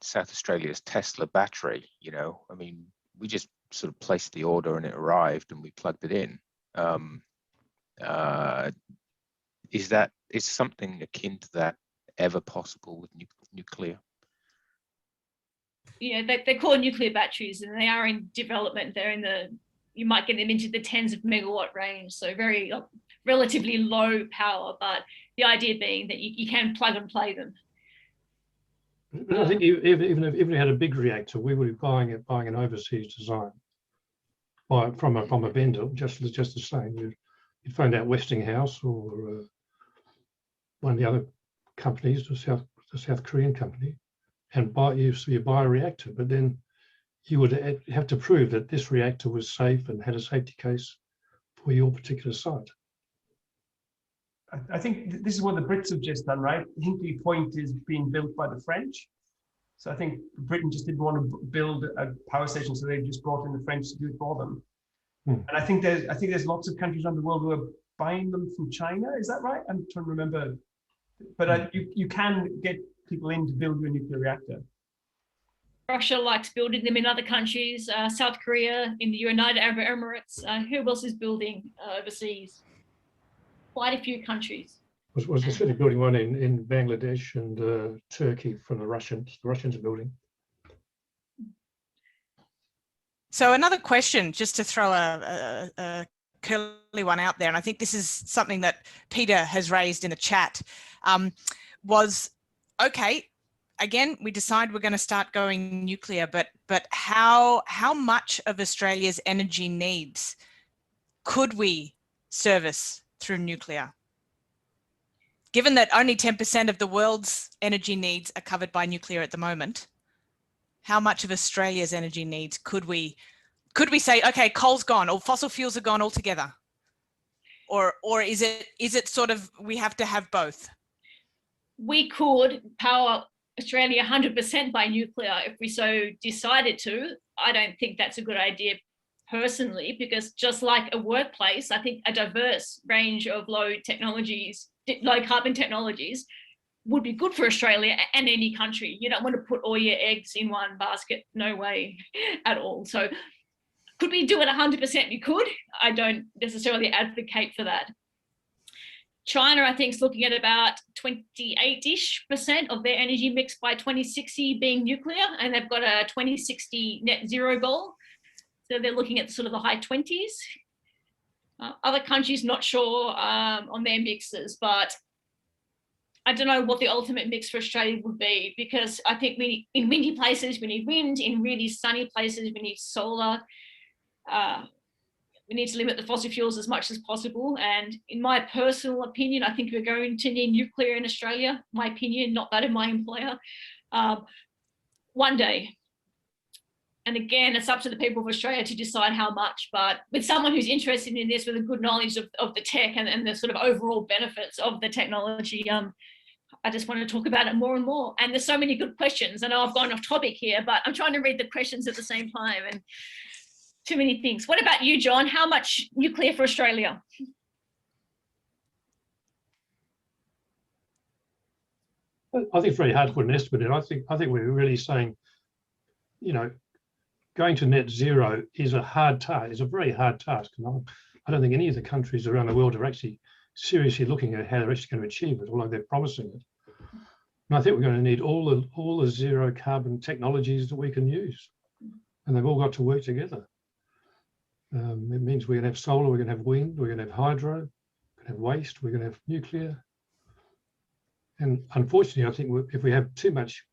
South Australia's Tesla battery, you know, I mean, we just sort of placed the order and it arrived and we plugged it in. Is something akin to that ever possible with nuclear? Yeah, they're called nuclear batteries and they are in development. You might get them into the tens of megawatt range, so very relatively low power, but the idea being that you can plug and play them. But I think even if we had a big reactor, we would be buying an overseas design from a vendor, just the same. You'd find out Westinghouse or one of the other companies, the South Korean company, and you buy a reactor, but then you would have to prove that this reactor was safe and had a safety case for your particular site. I think this is what the Brits have just done, right? Hinkley Point is being built by the French. So I think Britain just didn't want to build a power station, so they just brought in the French to do it for them. And I think there's lots of countries around the world who are buying them from China. Is that right? I'm trying to remember. But you can get people in to build your nuclear reactor. Russia likes building them in other countries, South Korea, in the United Arab Emirates. Who else is building overseas? Quite a few countries. Was the city building one in Bangladesh and Turkey from the Russians? The Russians are building. So another question, just to throw a curly one out there, and I think this is something that Peter has raised in the chat, was, okay, again, we decide we're going to start going nuclear, but how much of Australia's energy needs could we service through nuclear, given that only 10% of the world's energy needs are covered by nuclear at the moment, how much of Australia's energy needs could we say, okay, coal's gone or fossil fuels are gone altogether? Or is it sort of, we have to have both? We could power Australia 100% by nuclear if we so decided to. I don't think that's a good idea personally, because just like a workplace, I think a diverse range of low carbon technologies would be good for Australia and any country. You don't want to put all your eggs in one basket, no way at all. So could we do it 100%? We could. I don't necessarily advocate for that. China, I think, is looking at about 28-ish% of their energy mix by 2060 being nuclear, and they've got a 2060 net zero goal. So they're looking at sort of the high 20s. Other countries, not sure on their mixes, but I don't know what the ultimate mix for Australia would be, because I think in windy places, we need wind. In really sunny places, we need solar. We need to limit the fossil fuels as much as possible. And in my personal opinion, I think we're going to need nuclear in Australia. My opinion, not that of my employer, one day. And again, it's up to the people of Australia to decide how much, but with someone who's interested in this with a good knowledge of the tech and the sort of overall benefits of the technology, I just want to talk about it more and more. And there's so many good questions. I know I've gone off topic here, but I'm trying to read the questions at the same time, and too many things. What about you, John? How much nuclear for Australia? I think it's very hard to put an estimate in. I think we're really saying, you know, going to net zero is a hard task. It's a very hard task. And I don't think any of the countries around the world are actually seriously looking at how they're actually going to achieve it, although they're promising it. And I think we're going to need all the zero carbon technologies that we can use, and they've all got to work together. It means we're going to have solar, we're going to have wind, we're going to have hydro, we're going to have waste, we're going to have nuclear. And unfortunately, I think if we have too much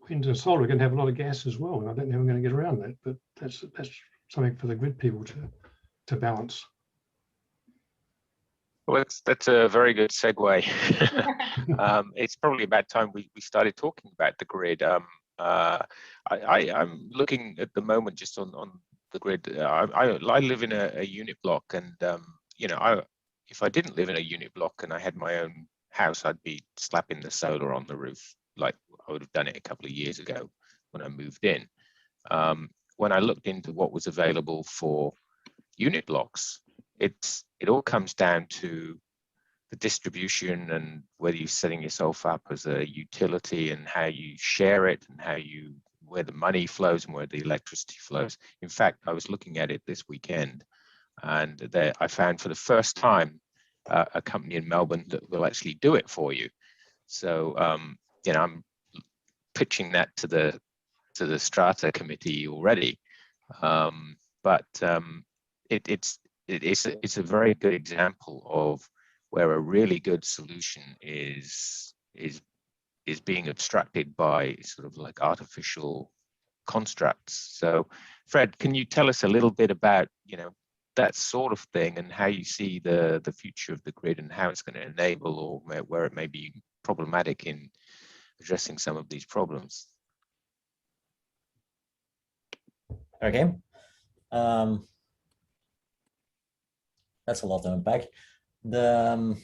wind and solar, we're going to have a lot of gas as well. And I don't know how we're going to get around that, but that's something for the grid people to balance. Well, that's a very good segue. It's probably about time we started talking about the grid. I'm looking at the moment just on the grid. I live in a unit block, and you know, if I didn't live in a unit block and I had my own house, I'd be slapping the solar on the roof like I would have done it a couple of years ago when I moved in. When I looked into what was available for unit blocks, it all comes down to the distribution and whether you're setting yourself up as a utility and how you share it and where the money flows and where the electricity flows. In fact, I was looking at it this weekend, and I found for the first time a company in Melbourne that will actually do it for you. So you know, I'm pitching that to the Strata committee already, but it's a very good example of where a really good solution is being obstructed by sort of like artificial constructs. So, Fred, can you tell us a little bit about, you know, that sort of thing and how you see the future of the grid and how it's going to enable, or where it may be problematic in addressing some of these problems? Okay. That's a lot to unpack. The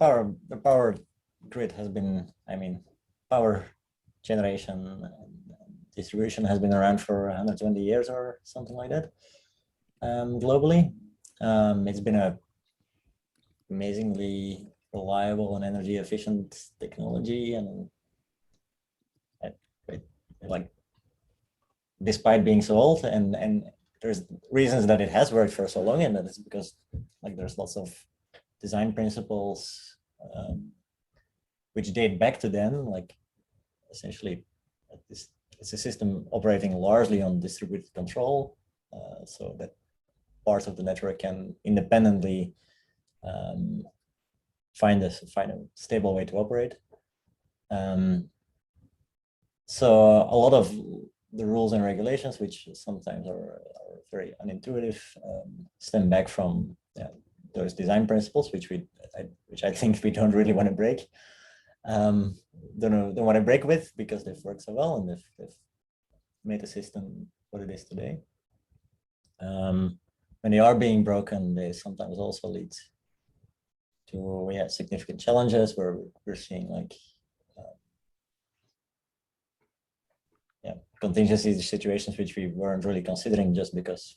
power grid has been, I mean, power generation and distribution has been around for 120 years or something like that, globally. It's been a amazingly reliable and energy efficient technology, and like, despite being so old, and there's reasons that it has worked for so long, and that is because like there's lots of design principles which date back to then. Like essentially it's a system operating largely on distributed control, so that parts of the network can independently find a stable way to operate. So a lot of the rules and regulations, which sometimes are very unintuitive, stem back from those design principles, which I think we don't really want to break. Don't want to break with, because they've worked so well and they've made the system what it is today. When they are being broken, they sometimes also lead to significant challenges where we're seeing like contingency situations which we weren't really considering, just because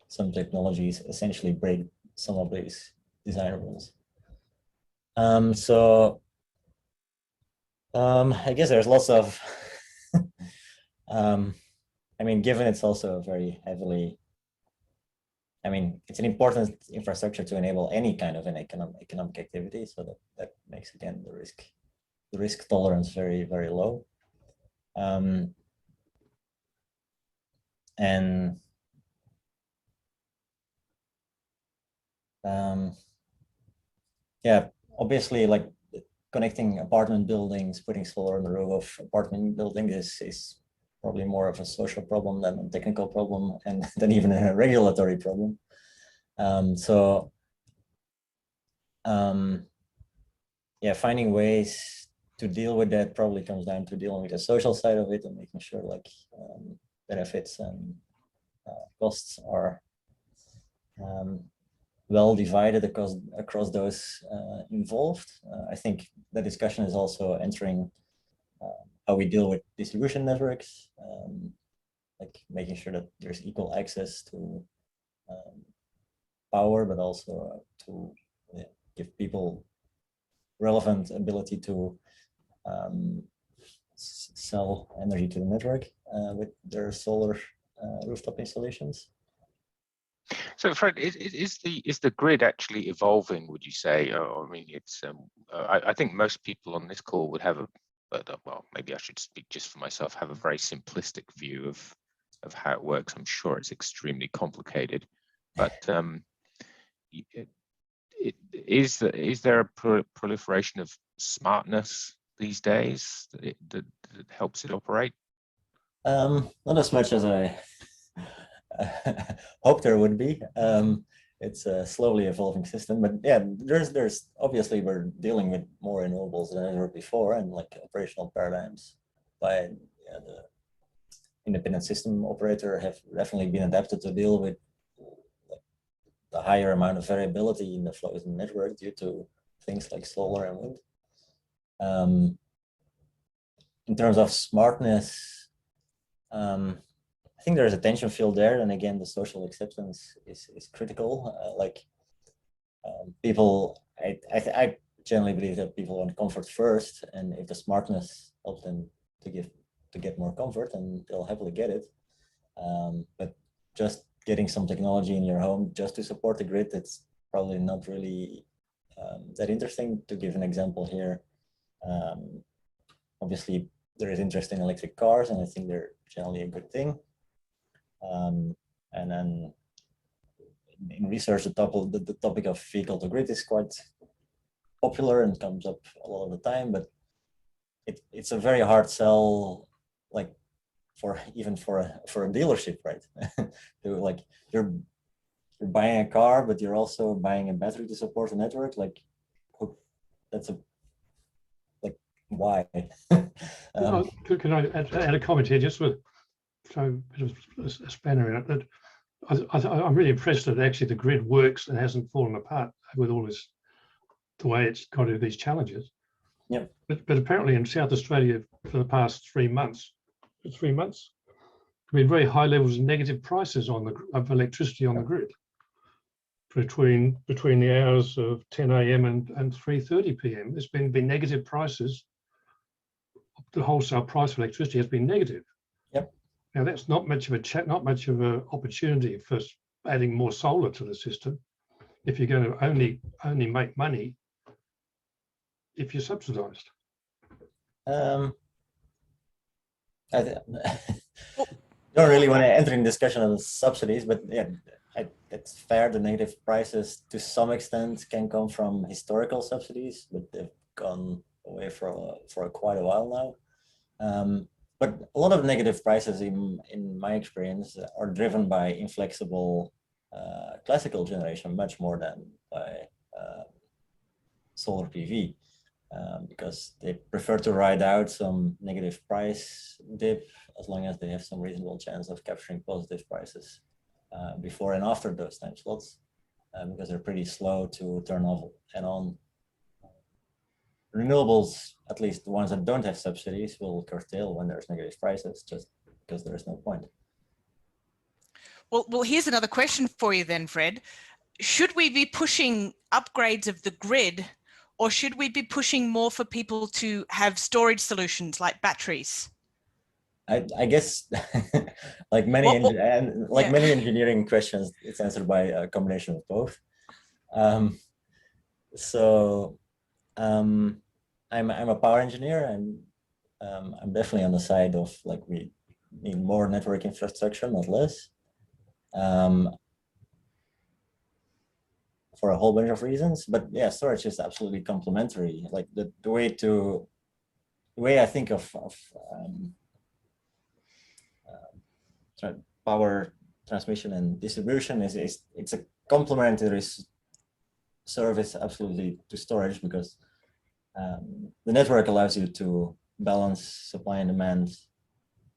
some technologies essentially break some of these design rules. I guess there's lots of I mean, given it's also very heavily, I mean, it's an important infrastructure to enable any kind of an economic activity, so that makes, again, the risk tolerance very, very low. Yeah, obviously, like connecting apartment buildings, putting solar on the roof of apartment buildings is probably more of a social problem than a technical problem, and than even a regulatory problem. Yeah, finding ways to deal with that probably comes down to dealing with the social side of it and making sure like benefits and costs are well divided across those involved. I think the discussion is also entering how we deal with distribution networks, like making sure that there's equal access to power, but also to give people relevant ability to sell energy to the network with their solar rooftop installations. So, Fred, is the grid actually evolving, would you say? I mean, it's I think most people on this call would have well, maybe I should speak just for myself, have a very simplistic view of how it works. I'm sure it's extremely complicated, but is there a proliferation of smartness these days that helps it operate? Not as much as I hope there would be. It's a slowly evolving system, but yeah, there's obviously we're dealing with more renewables than ever before, and like operational paradigms by the independent system operator have definitely been adapted to deal with like the higher amount of variability in the flows in the network due to things like solar and wind. In terms of smartness, I think there's a tension field there, and again, the social acceptance is critical. People, I generally believe that people want comfort first, and if the smartness helps them to get more comfort, and they'll happily get it. But just getting some technology in your home just to support the grid, it's probably not really that interesting. To give an example here, obviously there is interest in electric cars, and I think they're generally a good thing. And then in research, the topic of vehicle to grid is quite popular and comes up a lot of the time, but it's a very hard sell, like even for a dealership, right? Like you're buying a car, but you're also buying a battery to support the network. Like that's why? Can I add a comment here, just with throw a bit of a spanner in it? That I'm really impressed that actually the grid works and hasn't fallen apart with all this, the way it's got these challenges. Yeah. But apparently in South Australia for the past 3 months, there have been very high levels of negative prices of electricity on the grid between the hours of 10 a.m. and 3:30 p.m. There's been negative prices. The wholesale price of electricity has been negative. Yep. Now that's not much of an opportunity for adding more solar to the system if you're going to only make money if you're subsidized. I don't really want to enter in discussion of the subsidies, but yeah, it's fair. The negative prices to some extent can come from historical subsidies, but they've gone away for quite a while now. But a lot of negative prices, in my experience, are driven by inflexible classical generation much more than by solar PV, because they prefer to ride out some negative price dip as long as they have some reasonable chance of capturing positive prices before and after those time slots, because they're pretty slow to turn off and on. Renewables, at least the ones that don't have subsidies, will curtail when there's negative prices, just because there is no point. Well, here's another question for you then, Fred. Should we be pushing upgrades of the grid, or should we be pushing more for people to have storage solutions like batteries? I guess, like many many engineering questions, it's answered by a combination of both. I'm a power engineer, and I'm definitely on the side of like we need more network infrastructure, not less, for a whole bunch of reasons. But yeah, storage is absolutely complementary. Like the way I think of power transmission and distribution is it's a complementary service absolutely to storage, because the network allows you to balance supply and demand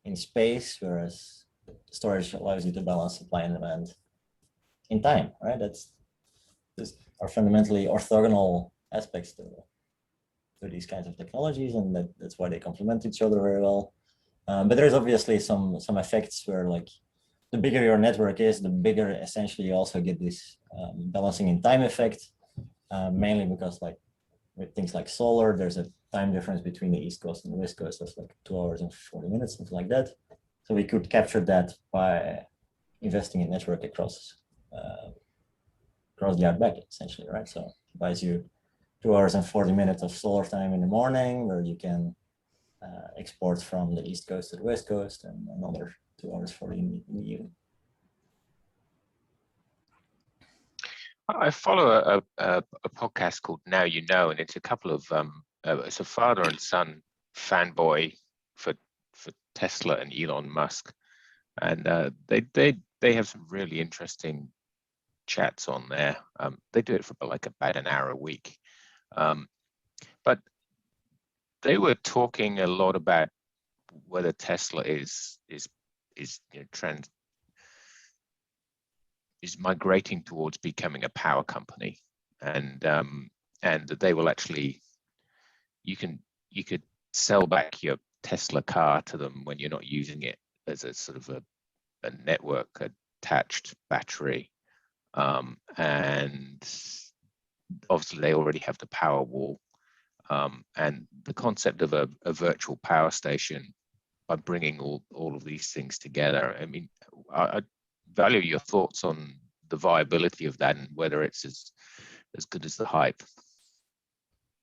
in space, whereas storage allows you to balance supply and demand in time, right? These are fundamentally orthogonal aspects to these kinds of technologies, and that's why they complement each other very well. But there's obviously some effects where, like, the bigger your network is, the bigger essentially you also get this balancing in time effect, mainly because, like, with things like solar, there's a time difference between the East Coast and the West Coast of like 2 hours and 40 minutes, something like that. So we could capture that by investing in network across the outback, essentially, right? So it buys you 2 hours and 40 minutes of solar time in the morning, where you can export from the East Coast to the West Coast, and another 2 hours 40 in the evening. I follow a podcast called Now You Know, and it's a couple of it's a father and son fanboy for Tesla and Elon Musk, and they have some really interesting chats on there. They do it for like about an hour a week, but they were talking a lot about whether Tesla is migrating towards becoming a power company, and that they will actually, you could sell back your Tesla car to them when you're not using it as a sort of a network attached battery, and obviously they already have the power wall, and the concept of a virtual power station, by bringing all of these things together. I mean, I value your thoughts on the viability of that and whether it's as good as the hype.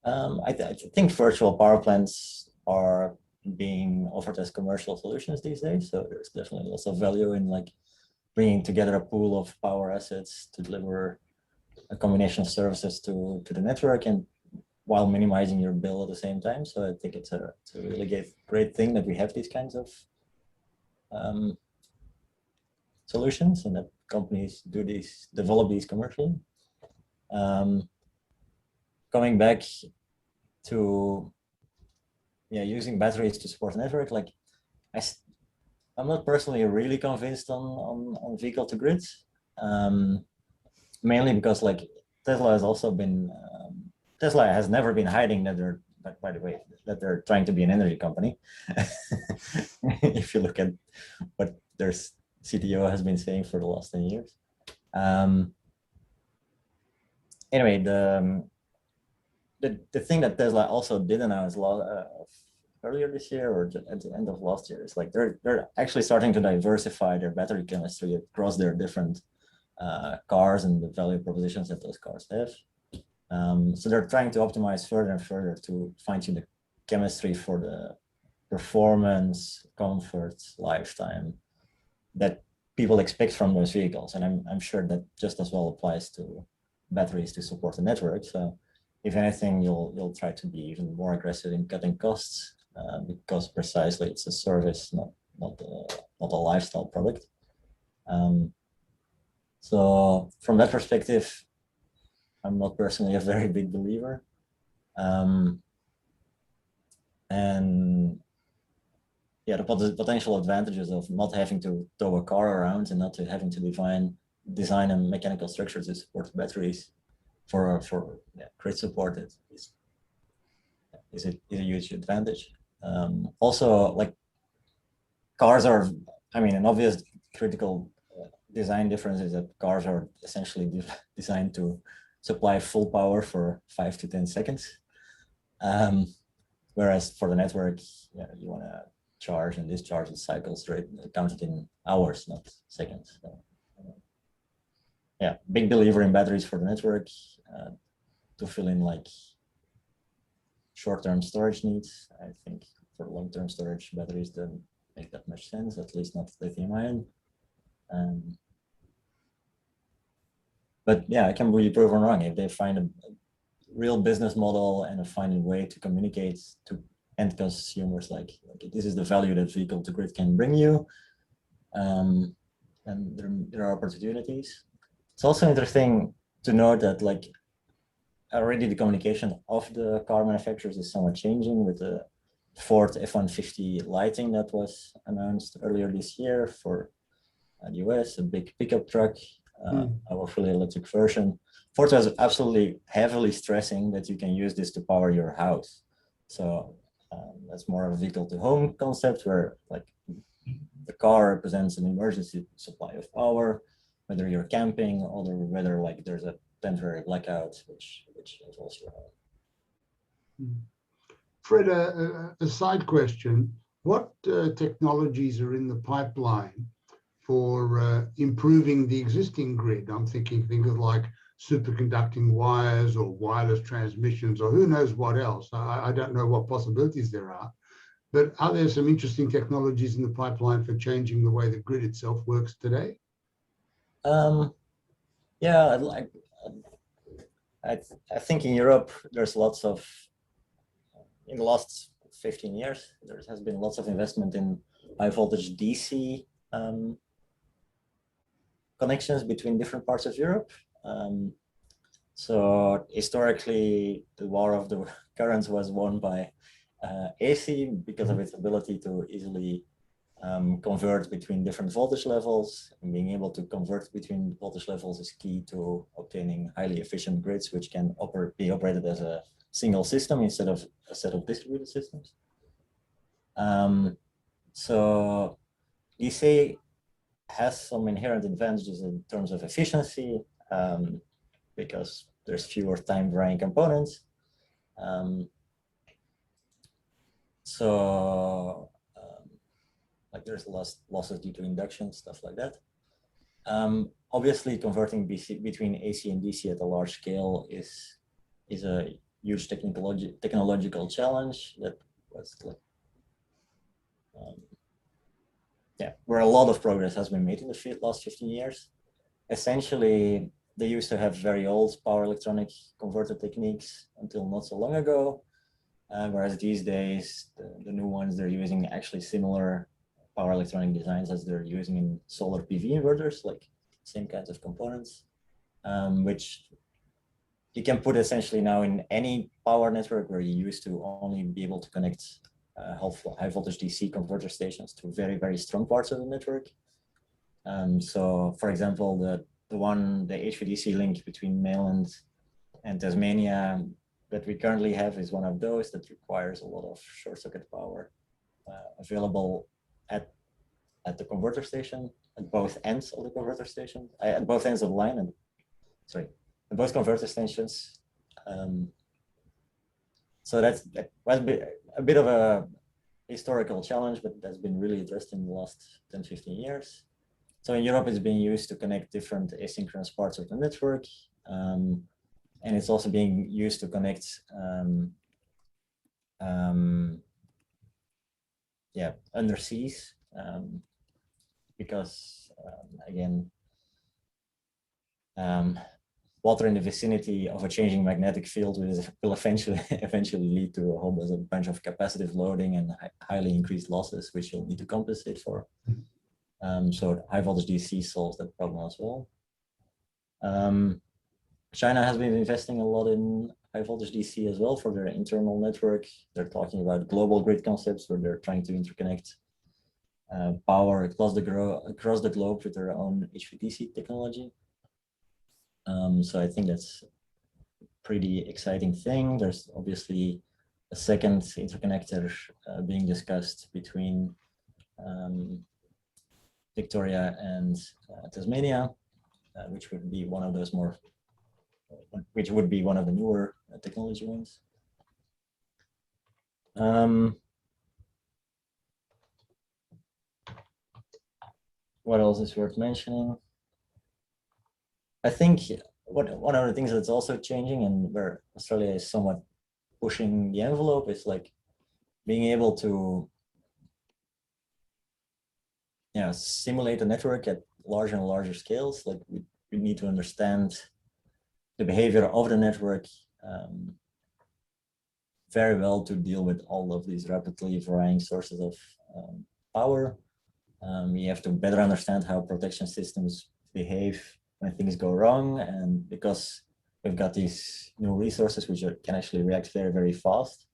I think virtual power plants are being offered as commercial solutions these days. So there's definitely lots of value in like bringing together a pool of power assets to deliver a combination of services to the network, and while minimizing your bill at the same time. So I think it's a really great thing that we have these kinds of solutions, and that companies develop these commercially. Coming back to using batteries to support the network, like I'm not personally really convinced on vehicle to grids, mainly because like Tesla has never been hiding that they're, by the way, that they're trying to be an energy company. If you look at what their CTO has been saying for the last 10 years. Anyway, the thing that Tesla also did announce earlier this year or at the end of last year is like they're actually starting to diversify their battery chemistry across their different cars and the value propositions that those cars have. So they're trying to optimize further and further to fine-tune the chemistry for the performance, comfort, lifetime that people expect from those vehicles. And I'm sure that just as well applies to batteries to support the network. So if anything, you'll try to be even more aggressive in cutting costs, because precisely it's a service, not a lifestyle product. So from that perspective, I'm not personally a very big believer. And yeah, the potential advantages of not having to tow a car around and not having to design a mechanical structure to support batteries for grid support is a huge advantage. Also, like cars are, I mean, an obvious critical design difference is that cars are essentially designed to supply full power for 5 to 10 seconds. Whereas for the network, you want to charge and discharge the cycles counted in hours, not seconds. So, yeah, big believer in batteries for the network to fill in like short-term storage needs. I think for long-term storage, batteries don't make that much sense, at least not lithium-ion. But yeah, I can be proven wrong. If they find a real business model and find a way to communicate to end consumers, like this is the value that vehicle to grid can bring you, and there are opportunities. It's also interesting to note that like already the communication of the car manufacturers is somewhat changing with the Ford F-150 lighting that was announced earlier this year for the US, a big pickup truck, our fully electric version. Ford was absolutely heavily stressing that you can use this to power your house. So that's more of a vehicle to home concept where like the car represents an emergency supply of power, whether you're camping or whether like there's a temporary blackout, which involves your home. Fred, a side question. What technologies are in the pipeline for improving the existing grid? I'm thinking of like superconducting wires or wireless transmissions or who knows what else. I don't know what possibilities there are, but are there some interesting technologies in the pipeline for changing the way the grid itself works today? Yeah, I think in Europe there's lots of, in the last 15 years, there has been lots of investment in high voltage DC connections between different parts of Europe. So historically, the war of the currents was won by AC because of its ability to easily convert between different voltage levels, and being able to convert between voltage levels is key to obtaining highly efficient grids, which can be operated as a single system instead of a set of distributed systems. So DC has some inherent advantages in terms of efficiency because there's fewer time varying components. Like there's losses due to induction, stuff like that. Obviously, converting between AC and DC at a large scale is a huge technological challenge that was like, where a lot of progress has been made in the last 15 years. Essentially, they used to have very old power electronic converter techniques until not so long ago, whereas these days, the new ones, they're using actually similar power electronic designs as they're using in solar PV inverters, like same kinds of components, which you can put essentially now in any power network where you used to only be able to connect high voltage DC converter stations to very, very strong parts of the network. So for example, the HVDC link between mainland and Tasmania that we currently have is one of those that requires a lot of short circuit power available at the converter station, at both ends of the converter station, at both ends of the line, at both converter stations. So that was a bit of a historical challenge, but that's been really addressed in the last 10, 15 years. So in Europe, it's being used to connect different asynchronous parts of the network. And it's also being used to connect underseas, because again, water in the vicinity of a changing magnetic field will eventually lead to a whole bunch of capacitive loading and highly increased losses, which you'll need to compensate for. So high voltage DC solves that problem as well. China has been investing a lot in high voltage DC as well for their internal network. They're talking about global grid concepts where they're trying to interconnect power across the globe with their own HVDC technology. So I think that's a pretty exciting thing. There's obviously a second interconnector being discussed between Victoria and Tasmania, which would be one of those which would be one of the newer technology ones. What else is worth mentioning? I think one of the things that's also changing and where Australia is somewhat pushing the envelope is like being able to simulate a network at larger and larger scales. Like we need to understand the behavior of the network very well to deal with all of these rapidly varying sources of power. We have to better understand how protection systems behave when things go wrong, and because we've got these new resources which can actually react very, very fast,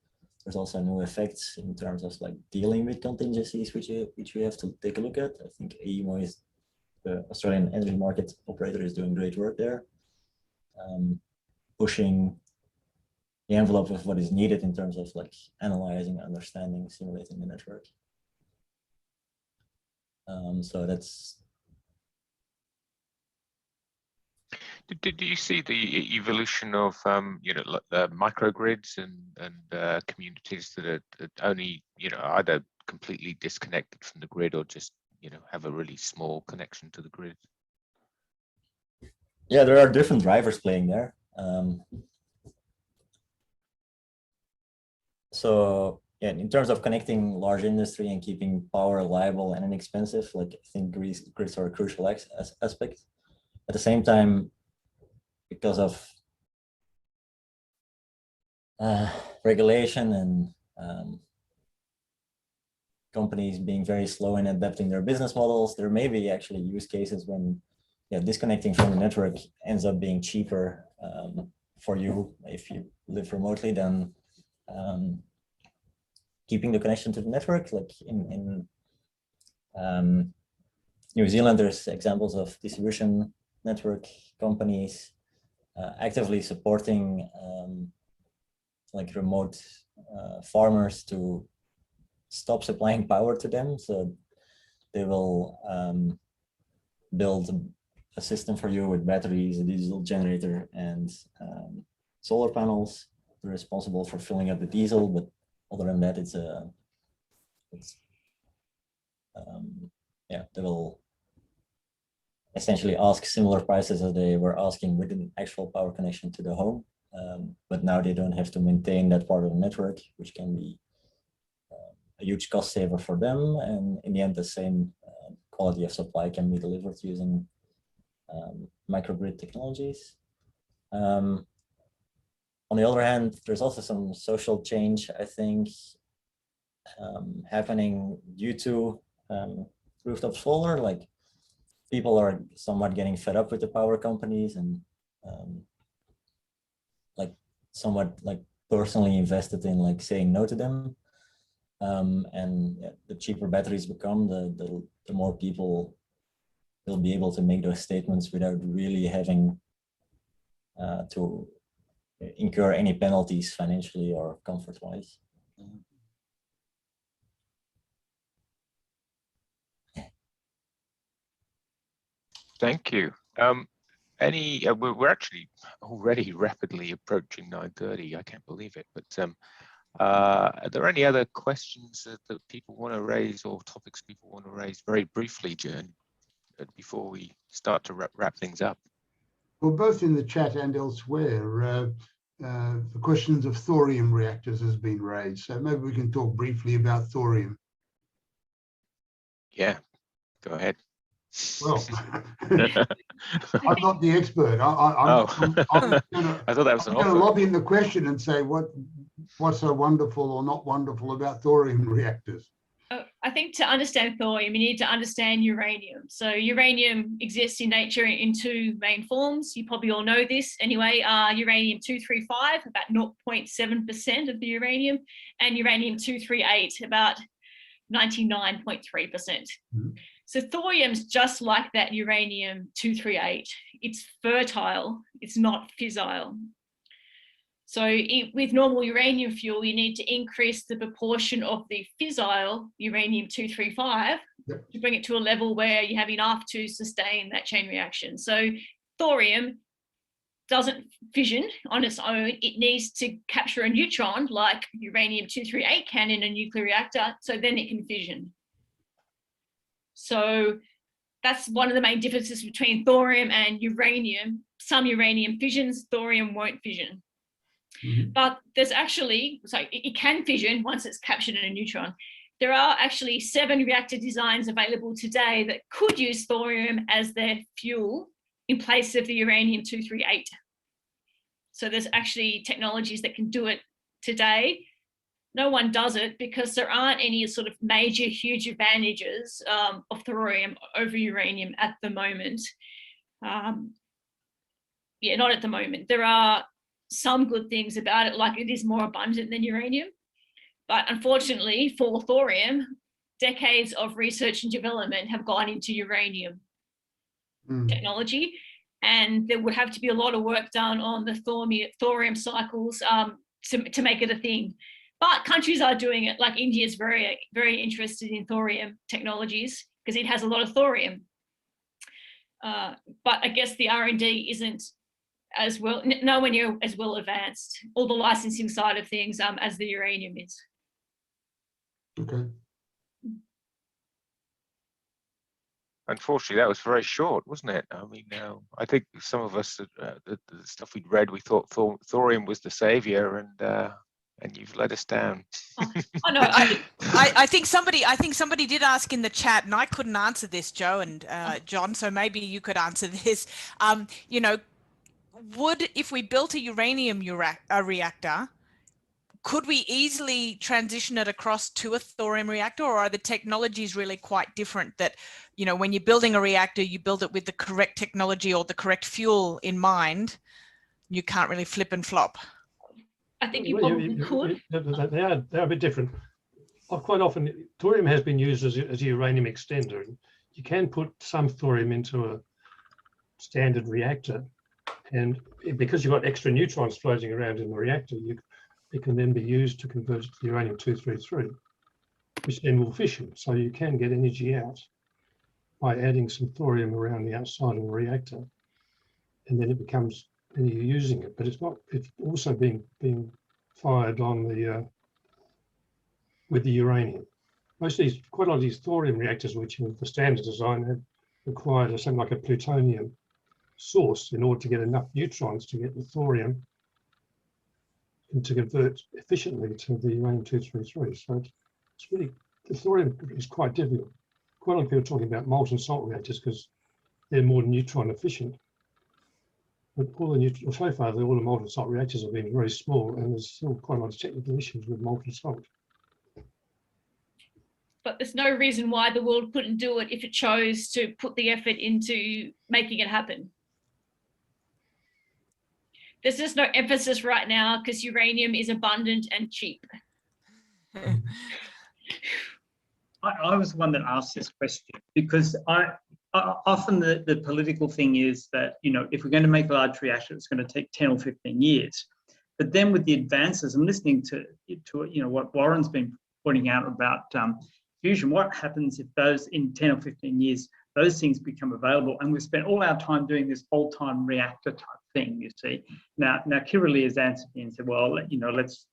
there's also new effects in terms of like dealing with contingencies which we have to take a look at. I think AEMO is the Australian energy market operator is doing great work there, pushing the envelope of what is needed in terms of like analyzing, understanding, simulating the network. So that's. Did you see the evolution of like the microgrids and communities that are only either completely disconnected from the grid or just have a really small connection to the grid? Yeah, there are different drivers playing there. So yeah, in terms of connecting large industry and keeping power reliable and inexpensive, like I think grids are a crucial aspect. At the same time, because of regulation and companies being very slow in adapting their business models, there may be actually use cases when disconnecting from the network ends up being cheaper for you if you live remotely than keeping the connection to the network. Like in New Zealand, there's examples of distribution network companies actively supporting like remote farmers to stop supplying power to them. So they will build a system for you with batteries, a diesel generator, and solar panels. They're responsible for filling up the diesel, but other than that, they will essentially ask similar prices as they were asking with an actual power connection to the home. But now they don't have to maintain that part of the network, which can be a huge cost saver for them. And in the end, the same quality of supply can be delivered using microgrid technologies. On the other hand, there's also some social change, I think, happening due to rooftop solar. Like people are somewhat getting fed up with the power companies and like somewhat like personally invested in like saying no to them. And the cheaper batteries become, the more people will be able to make those statements without really having to incur any penalties financially or comfort-wise. Thank you. We're actually already rapidly approaching 9:30. I can't believe it. But are there any other questions that people want to raise or topics people want to raise very briefly, Jern, before we start to wrap things up? Well, both in the chat and elsewhere, the questions of thorium reactors has been raised. So maybe we can talk briefly about thorium. Yeah, go ahead. Well, I'm not the expert. I thought that was an offer. I'm going to lob in the question and say what's so wonderful or not wonderful about thorium reactors. I think to understand thorium, you need to understand uranium. So uranium exists in nature in two main forms. You probably all know this anyway. Uranium-235, about 0.7% of the uranium, and uranium-238, about 99.3%. Mm-hmm. So thorium's just like that uranium-238. It's fertile, it's not fissile. So with normal uranium fuel, you need to increase the proportion of the fissile uranium-235 to bring it to a level where you have enough to sustain that chain reaction. So thorium doesn't fission on its own. It needs to capture a neutron like uranium-238 can in a nuclear reactor, so then it can fission. So that's one of the main differences between thorium and uranium. Some uranium fissions, thorium won't fission. Mm-hmm. But there's actually, so it can fission once it's captured in a neutron. There are actually 7 reactor designs available today that could use thorium as their fuel in place of the uranium-238. So there's actually technologies that can do it today. No one does it because there aren't any sort of major, huge advantages of thorium over uranium at the moment. Yeah, not at the moment. There are some good things about it, like it is more abundant than uranium. But unfortunately for thorium, decades of research and development have gone into uranium technology. And there would have to be a lot of work done on the thorium cycles to make it a thing. But countries are doing it, like India is very, very interested in thorium technologies because it has a lot of thorium. But I guess the R&D isn't as well, nowhere near as well advanced, all the licensing side of things as the uranium is. Okay. Unfortunately, that was very short, wasn't it? I mean, I think some of us, the stuff we'd read, we thought thorium was the savior, and you've let us down. Oh no, I think somebody did ask in the chat, and I couldn't answer this, Joe and John. So maybe you could answer this. You know, if we built a uranium reactor, could we easily transition it across to a thorium reactor, or are the technologies really quite different that, you know, when you're building a reactor, you build it with the correct technology or the correct fuel in mind, you can't really flip and flop? I think you probably could. They are a bit different. Quite often, thorium has been used as a uranium extender. You can put some thorium into a standard reactor, and because you've got extra neutrons floating around in the reactor, it can then be used to convert it to uranium-233, which then will fission. So you can get energy out by adding some thorium around the outside of the reactor, and then then you're using it. But it's also being fired on with the uranium. Quite a lot of these thorium reactors, which in the standard design have required something like a plutonium source in order to get enough neutrons to get the thorium and to convert efficiently to the uranium-233. So it's really, the thorium is quite difficult. Quite a lot of people are talking about molten salt reactors because they're more neutron efficient. But so far, all the molten salt reactors have been very small, and there's still quite a lot of technical issues with molten salt. But there's no reason why the world couldn't do it if it chose to put the effort into making it happen. There's just no emphasis right now because uranium is abundant and cheap. I was the one that asked this question because often the political thing is that, you know, if we're going to make a large reactor, it's going to take 10 or 15 years. But then with the advances, I'm listening to you know, what Warren's been pointing out about fusion. What happens if those in 10 or 15 years, those things become available, and we've spent all our time doing this old-time reactor type thing, you see. Now Kirrily has answered me and said, well, you know, let's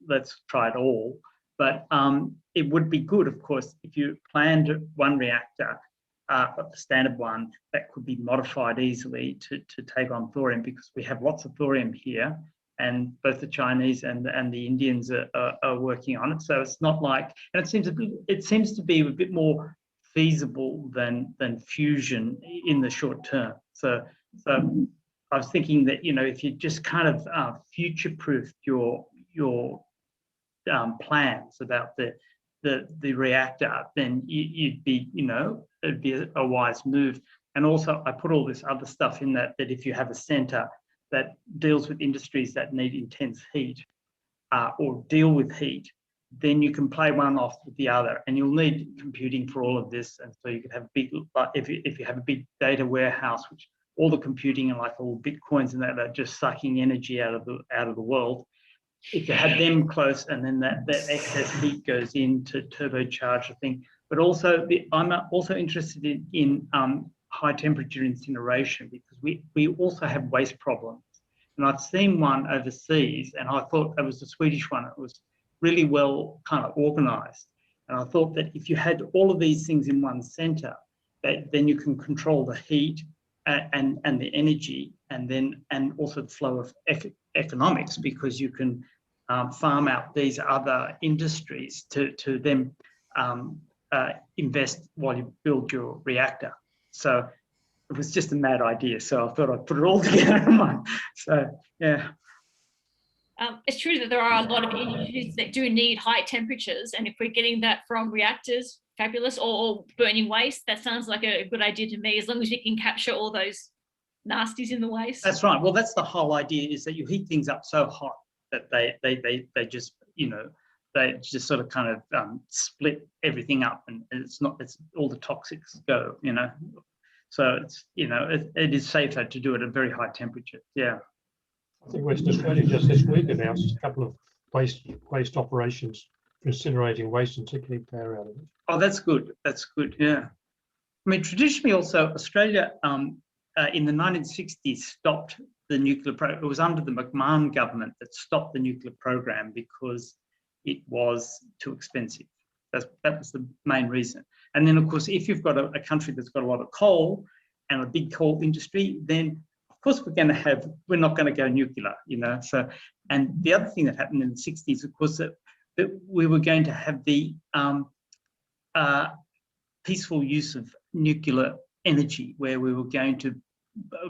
try it all. But it would be good, of course, if you planned one reactor, a standard one, that could be modified easily to take on thorium, because we have lots of thorium here, and both the Chinese and the Indians are working on it. So it's not like, and it seems to be a bit more feasible than fusion in the short term. So I was thinking that, you know, if you just kind of future-proofed your plans about the reactor, then you'd be, it'd be a wise move. And also I put all this other stuff in that if you have a center that deals with industries that need intense heat or deal with heat, then you can play one off with the other, and you'll need computing for all of this. And so you could have a big, if you have a big data warehouse, which all the computing and like all Bitcoins and that are just sucking energy out of the world. If you had them close, and then that excess heat goes in to turbocharge the thing. But also, I'm also interested in high temperature incineration, because we also have waste problems. And I've seen one overseas, and I thought it was the Swedish one. It was really well kind of organized. And I thought that if you had all of these things in one center, then you can control the heat and the energy, and also the flow of economics, because you can farm out these other industries to then invest while you build your reactor. So it was just a mad idea. So I thought I'd put it all together in one. So yeah. It's true that there are a lot of industries that do need high temperatures, and if we're getting that from reactors, fabulous, or burning waste, that sounds like a good idea to me, as long as you can capture all those nasties in the waste. That's right. Well, that's the whole idea, is that you heat things up so hot that they just, they just sort of kind of split everything up, and it's all the toxics go, So it's, it is safer to do it at very high temperatures. Yeah. I think Western Australia just this week announced a couple of waste operations for incinerating waste and taking power out of it. Oh, that's good. That's good. Yeah. I mean, traditionally also Australia in the 1960s stopped the nuclear program. It was under the McMahon government that stopped the nuclear program because it was too expensive. That was the main reason. And then, of course, if you've got a country that's got a lot of coal and a big coal industry, then of course we're not going to go nuclear, So, and the other thing that happened in the 60s, of course, that we were going to have the peaceful use of nuclear energy, where we were going to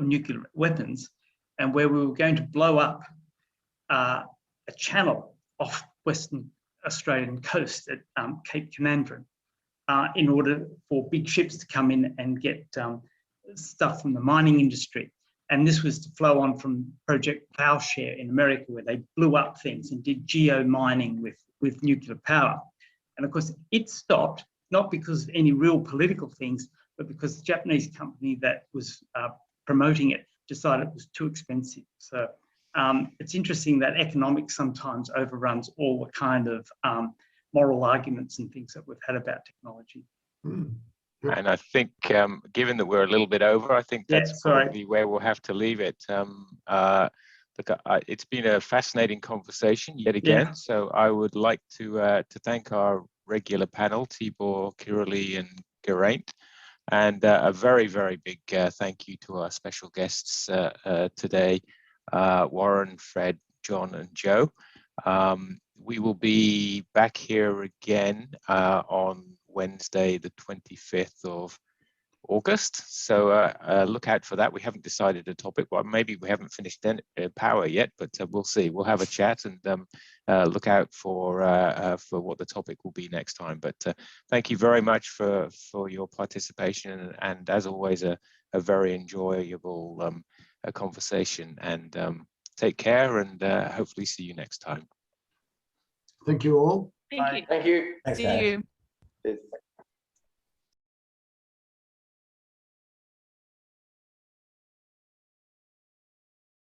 nuclear weapons, and where we were going to blow up a channel off Western Australian coast at Cape Canaveral in order for big ships to come in and get stuff from the mining industry. And this was to flow on from Project Plowshare in America, where they blew up things and did geo-mining with nuclear power. And of course, it stopped, not because of any real political things, but because the Japanese company that was promoting it decided it was too expensive. So it's interesting that economics sometimes overruns all the kind of moral arguments and things that we've had about technology. Mm. And I think, given that we're a little bit over, I think that's probably where we'll have to leave it. Look, it's been a fascinating conversation yet again. Yeah. So I would like to thank our regular panel, Tibor, Kirrily, and Geraint, and a very, very big thank you to our special guests today, Warren, Fred, John, and Joe. We will be back here again on Wednesday, the 25th of August. So look out for that. We haven't decided a topic. Well, maybe we haven't finished power yet, but we'll see. We'll have a chat and look out for what the topic will be next time. But thank you very much for your participation, and as always, a very enjoyable conversation. And take care, and hopefully see you next time. Thank you all. Thank you. Thank you. Thanks, See guys. you. Cheers.